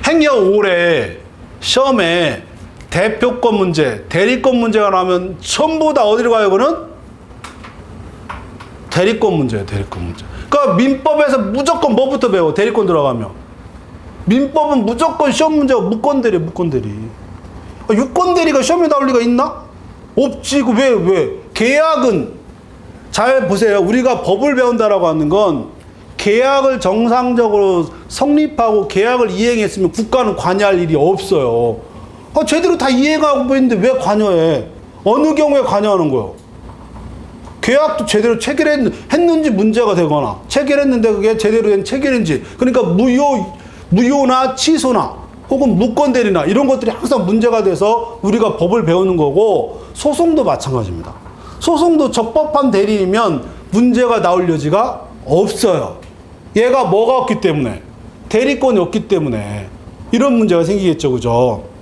행여 올해 시험에 대표권 문제, 대리권 문제가 나오면 전부 다 어디로 가요? 그거는? 대리권 문제예요. 대리권 문제. 그러니까 민법에서 무조건 뭐부터 배워? 대리권 들어가면. 민법은 무조건 시험 문제가 무권대리. 유권대리가 시험에 나올 리가 있나? 없지. 왜? 계약은 잘 보세요. 우리가 법을 배운다라고 하는 건 계약을 정상적으로 성립하고 계약을 이행했으면 국가는 관여할 일이 없어요. 제대로 다 이해가고 있는데 왜 관여해? 어느 경우에 관여하는 거예요? 계약도 제대로 체결했는지 문제가 되거나 체결했는데 그게 제대로 된 체결인지 그러니까 무효나 취소나 혹은 무건대리나 이런 것들이 항상 문제가 돼서 우리가 법을 배우는 거고 소송도 마찬가지입니다. 소송도 적법한 대리이면 문제가 나올 여지가 없어요. 얘가 뭐가 없기 때문에 대리권이 없기 때문에 이런 문제가 생기겠죠. 그죠?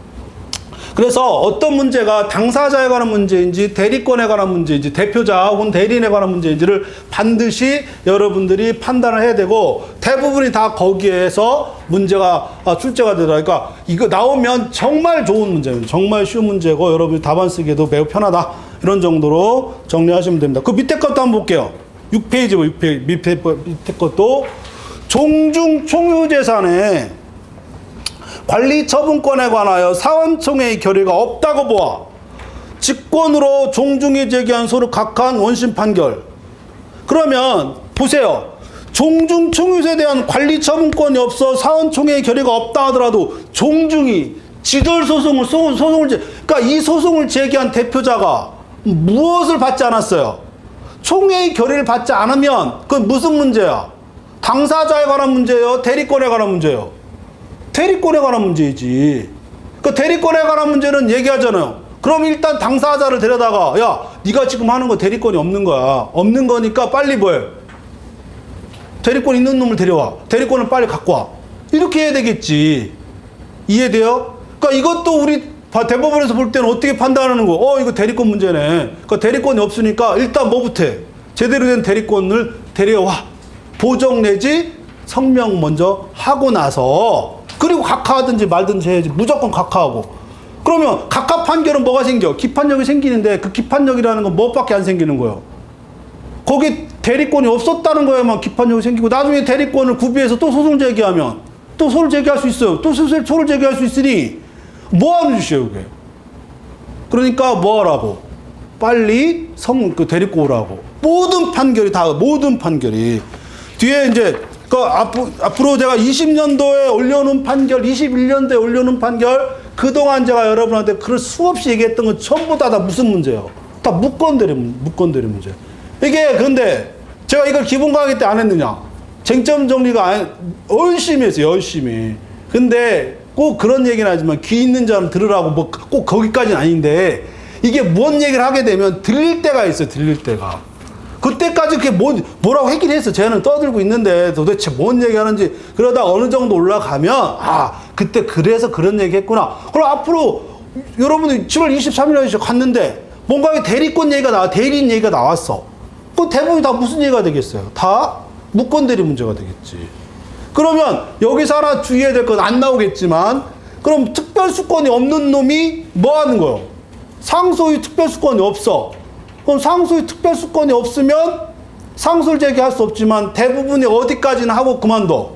그래서 어떤 문제가 당사자에 관한 문제인지 대리권에 관한 문제인지 대표자 혹은 대리인에 관한 문제인지를 반드시 여러분들이 판단을 해야 되고 대부분이 다 거기에서 문제가 출제가 되더라. 그러니까 이거 나오면 정말 좋은 문제예요. 정말 쉬운 문제고 여러분이 답안 쓰기에도 매우 편하다. 이런 정도로 정리하시면 됩니다. 그 밑에 것도 한번 볼게요. 6페이지, 6페이지 밑에 것도 종중 총유재산에 관리 처분권에 관하여 사원총회의 결의가 없다고 보아 직권으로 종중이 제기한 소를 각하한 원심 판결. 그러면 보세요. 종중 총유에 대한 관리 처분권이 없어 사원총회의 결의가 없다 하더라도 종중이 지돌 소송을 그러니까 이 소송을 제기한 대표자가 무엇을 받지 않았어요? 총회의 결의를 받지 않으면 그건 무슨 문제야? 당사자에 관한 문제예요? 대리권에 관한 문제예요? 대리권에 관한 문제이지. 그 대리권에 관한 문제는 얘기하잖아요. 그럼 일단 당사자를 데려다가 야, 네가 지금 하는 거 대리권이 없는 거야. 없는 거니까 빨리 뭐해? 대리권 있는 놈을 데려와. 대리권을 빨리 갖고 와. 이렇게 해야 되겠지. 이해돼요? 그러니까 이것도 우리 대법원에서 볼 때는 어떻게 판단하는 거? 이거 대리권 문제네. 그러니까 대리권이 없으니까 일단 뭐부터 해? 제대로 된 대리권을 데려와. 보정 내지 성명 먼저 하고 나서 그리고 각하하든지 말든지 해야지. 무조건 각하하고. 그러면 각하 판결은 뭐가 생겨? 기판력이 생기는데 그 기판력이라는 건 뭐밖에 안 생기는 거예요. 거기 대리권이 없었다는 거에만 기판력이 생기고 나중에 대리권을 구비해서 또 소송 제기하면 또 소를 제기할 수 있어요. 또 소를 제기할 수 있으니 뭐 하는 짓이에요, 그게. 그러니까 뭐 하라고? 빨리 그 대리권 오라고. 모든 판결이. 뒤에 이제 앞으로 제가 20년도에 올려놓은 판결, 21년도에 올려놓은 판결, 그동안 제가 여러분한테 그걸 수없이 얘기했던 건 전부 다 무슨 문제예요? 다 무건대리 문제. 이게 근데 제가 이걸 기본 강의 때 안 했느냐? 쟁점 정리가 열심히 했어요, 열심히. 근데 꼭 그런 얘기는 하지만 귀 있는 자는 들으라고 뭐 꼭 거기까지는 아닌데 이게 뭔 얘기를 하게 되면 들릴 때가 있어요, 들릴 때가. 그때까지 그게 뭐라고 했긴 했어. 쟤는 떠들고 있는데 도대체 뭔 얘기하는지 그러다 어느 정도 올라가면 그때 그래서 그런 얘기 했구나. 그럼 앞으로 여러분이 7월 23일에 갔는데 뭔가 대리권 얘기가 대리인 얘기가 나왔어. 그럼 대부분이 다 무슨 얘기가 되겠어요? 다 무건대리 문제가 되겠지. 그러면 여기서 하나 주의해야 될 건 안 나오겠지만 그럼 특별수권이 없는 놈이 뭐 하는 거예요? 상소유 특별수권이 없어. 그럼 상소유 특별수권이 없으면 상소를 제기할 수 없지만 대부분이 어디까지는 하고 그만둬?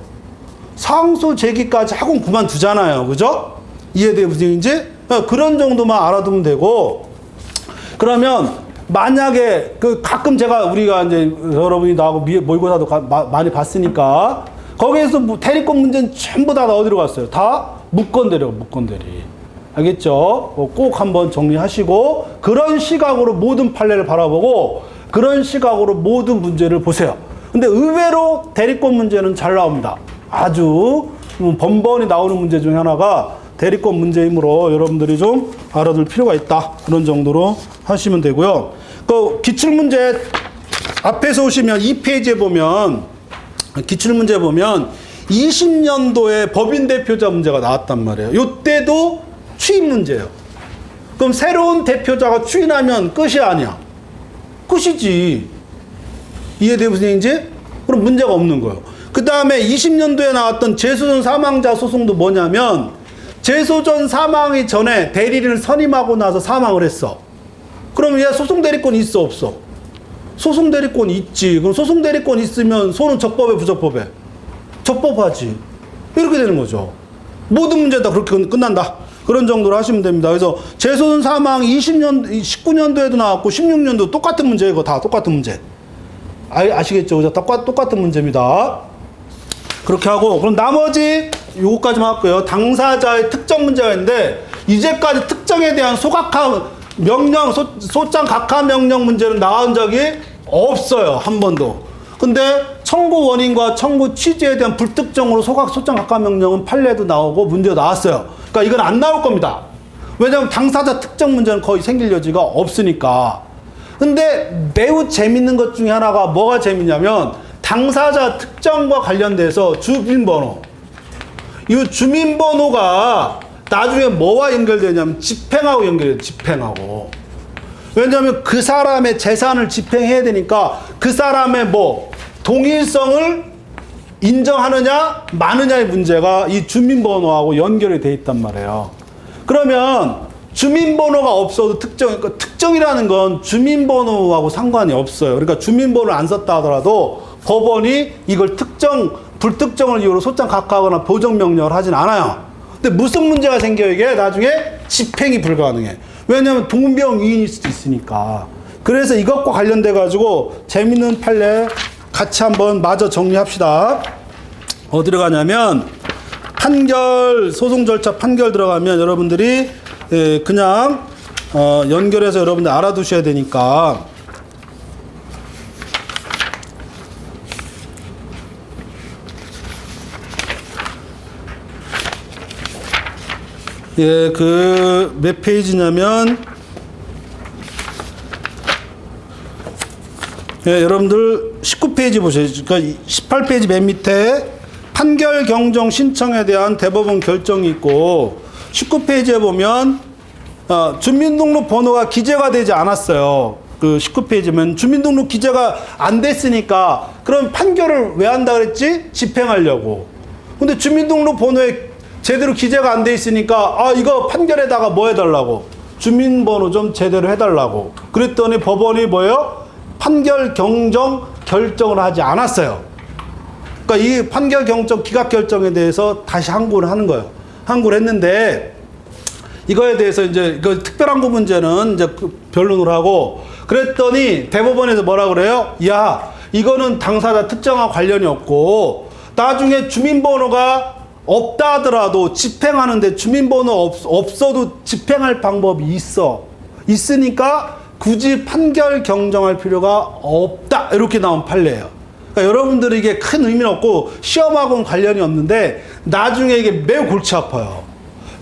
상소 제기까지 하고 그만두잖아요. 그죠? 이해돼요? 무슨 얘기인지? 그런 정도만 알아두면 되고 그러면 만약에 가끔 우리가 이제 여러분이 나하고 모의고사도 많이 봤으니까 거기에서 대리권 문제는 전부 다 어디로 갔어요? 다 무건대리고 무건대리. 알겠죠? 꼭 한번 정리하시고 그런 시각으로 모든 판례를 바라보고 그런 시각으로 모든 문제를 보세요. 근데 의외로 대리권 문제는 잘 나옵니다. 아주 번번이 나오는 문제 중에 하나가 대리권 문제이므로 여러분들이 좀 알아둘 필요가 있다. 그런 정도로 하시면 되고요. 그 기출문제 앞에서 오시면 2페이지에 보면 기출문제 보면 20년도에 법인 대표자 문제가 나왔단 말이에요. 이때도 추인 문제예요. 그럼 새로운 대표자가 추인하면 끝이 아니야. 끝이지. 이해돼요? 무슨 얘기인지? 그럼 문제가 없는 거예요. 그 다음에 20년도에 나왔던 재소전 사망자 소송도 뭐냐면 재소전 사망이 전에 대리인을 선임하고 나서 사망을 했어. 그럼 얘 소송 대리권이 있어 없어? 소송 대리권이 있지. 그럼 소송 대리권이 있으면 소는 적법에 부적법에? 적법하지. 이렇게 되는 거죠. 모든 문제 다 그렇게 끝난다. 그런 정도로 하시면 됩니다. 그래서 재소전 사망 19년도에도 나왔고 16년도 똑같은 문제. 이거 다 똑같은 문제. 아시겠죠? 그죠? 똑같은 문제입니다. 그렇게 하고 그럼 나머지 요거까지만 할게요. 당사자의 특정 문제가 있는데 이제까지 특정에 대한 소장 각하 명령 문제는 나온 적이 없어요. 한 번도. 근데 청구 원인과 청구 취지에 대한 불특정으로 소장 각하 명령은 판례도 나오고 문제도 나왔어요. 그러니까 이건 안 나올 겁니다. 왜냐하면 당사자 특정 문제는 거의 생길 여지가 없으니까. 근데 매우 재밌는 것 중에 하나가 뭐가 재밌냐면 당사자 특정과 관련돼서 주민번호. 이 주민번호가 나중에 뭐와 연결되냐면 집행하고 연결돼요. 집행하고. 왜냐하면 그 사람의 재산을 집행해야 되니까 그 사람의 동일성을 인정하느냐 마느냐의 문제가 이 주민번호하고 연결이 돼 있단 말이에요. 그러면 주민번호가 없어도 그러니까 특정이라는 건 주민번호하고 상관이 없어요. 그러니까 주민번호를 안 썼다 하더라도 법원이 이걸 불특정을 이유로 소장 각하하거나 보정명령을 하진 않아요. 근데 무슨 문제가 생겨요? 이게 나중에 집행이 불가능해. 왜냐하면 동병이인일 수도 있으니까. 그래서 이것과 관련돼 가지고 재밌는 판례 같이 한번 마저 정리합시다. 어디로 가냐면 판결, 소송 절차 판결 들어가면 여러분들이 그냥 연결해서 여러분들 알아두셔야 되니까. 예, 몇 페이지냐면, 예, 여러분들 19페이지 보세요. 그러니까 18페이지 맨 밑에 판결 경정 신청에 대한 대법원 결정이 있고, 19페이지에 보면, 주민등록 번호가 기재가 되지 않았어요. 그 19페이지면 주민등록 기재가 안 됐으니까, 그럼 판결을 왜 한다 그랬지? 집행하려고. 근데 주민등록 번호에 제대로 기재가 안 돼 있으니까 이거 판결에다가 뭐 해달라고? 주민번호 좀 제대로 해달라고. 그랬더니 법원이 뭐예요? 판결 경정 결정을 하지 않았어요. 그러니까 이 판결 경정 기각 결정에 대해서 다시 항고를 하는 거예요. 항고를 했는데 이거에 대해서 이제 그 특별항고 문제는 이제 변론을 하고 그랬더니 대법원에서 뭐라 그래요? 야, 이거는 당사자 특정과 관련이 없고 나중에 주민번호가 없다 하더라도 집행하는데 주민번호 없어도 집행할 방법이 있으니까 굳이 판결 경정할 필요가 없다. 이렇게 나온 판례예요. 그러니까 여러분들이 이게 큰 의미는 없고 시험하고는 관련이 없는데 나중에 이게 매우 골치 아파요.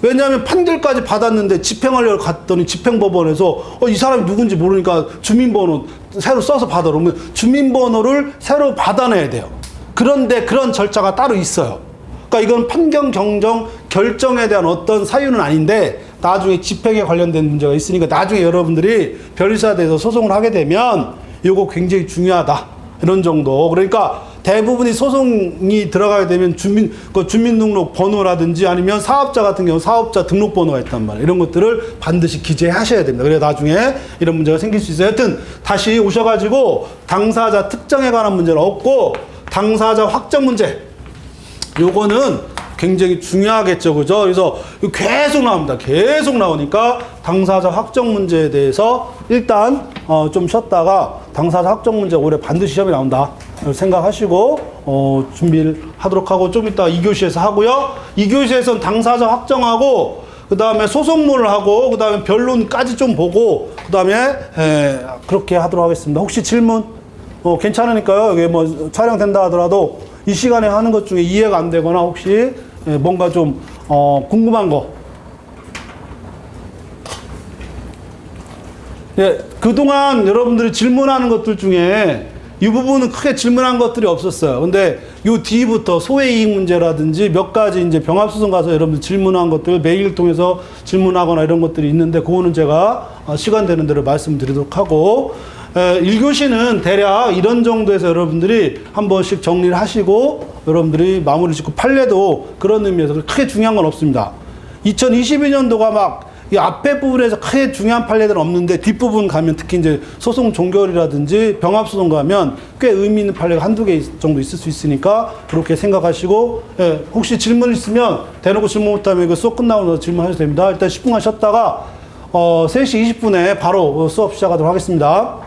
왜냐하면 판결까지 받았는데 집행하려고 갔더니 집행법원에서 이 사람이 누군지 모르니까 주민번호 새로 써서 받아. 그러면 주민번호를 새로 받아내야 돼요. 그런데 그런 절차가 따로 있어요. 그러니까 이건 판결 경정 결정에 대한 어떤 사유는 아닌데 나중에 집행에 관련된 문제가 있으니까 나중에 여러분들이 변리사에 대해서 소송을 하게 되면 이거 굉장히 중요하다. 이런 정도. 그러니까 대부분이 소송이 들어가게 되면 주민등록 번호라든지 아니면 사업자 같은 경우 사업자 등록번호가 있단 말이에요. 이런 것들을 반드시 기재하셔야 됩니다. 그래야 나중에 이런 문제가 생길 수 있어요. 하여튼 다시 오셔가지고 당사자 특정에 관한 문제는 없고 당사자 확정 문제. 요거는 굉장히 중요하겠죠. 그죠? 그래서 계속 나옵니다. 계속 나오니까 당사자 확정 문제에 대해서 일단 좀 쉬었다가 당사자 확정 문제 올해 반드시 시험이 나온다. 생각하시고 준비를 하도록 하고 좀 이따 2교시에서 하고요. 2교시에서는 당사자 확정하고 그 다음에 소송문을 하고 그 다음에 변론까지 좀 보고 그 다음에 그렇게 하도록 하겠습니다. 혹시 질문 괜찮으니까요. 이게 뭐 촬영된다 하더라도 이 시간에 하는 것 중에 이해가 안 되거나 혹시 뭔가 좀 궁금한 거. 예, 그동안 여러분들이 질문하는 것들 중에 이 부분은 크게 질문한 것들이 없었어요. 근데 요 뒤부터 소외이익 문제라든지 몇 가지 이제 병합소송 가서 여러분들 질문한 것들 메일 통해서 질문하거나 이런 것들이 있는데 그거는 제가 시간 되는 대로 말씀드리도록 하고 1교시는 대략 이런 정도에서 여러분들이 한 번씩 정리를 하시고 여러분들이 마무리 짓고 판례도 그런 의미에서 크게 중요한 건 없습니다. 2022년도가 막 이 앞에 부분에서 크게 중요한 판례들은 없는데 뒷부분 가면 특히 이제 소송 종결이라든지 병합소송 가면 꽤 의미 있는 판례가 한두 개 정도 있을 수 있으니까 그렇게 생각하시고 혹시 질문 있으면 대놓고 질문 못하면 이거 수업 끝나고 나서 질문하셔도 됩니다. 일단 10분간 쉬었다가 3시 20분에 바로 수업 시작하도록 하겠습니다.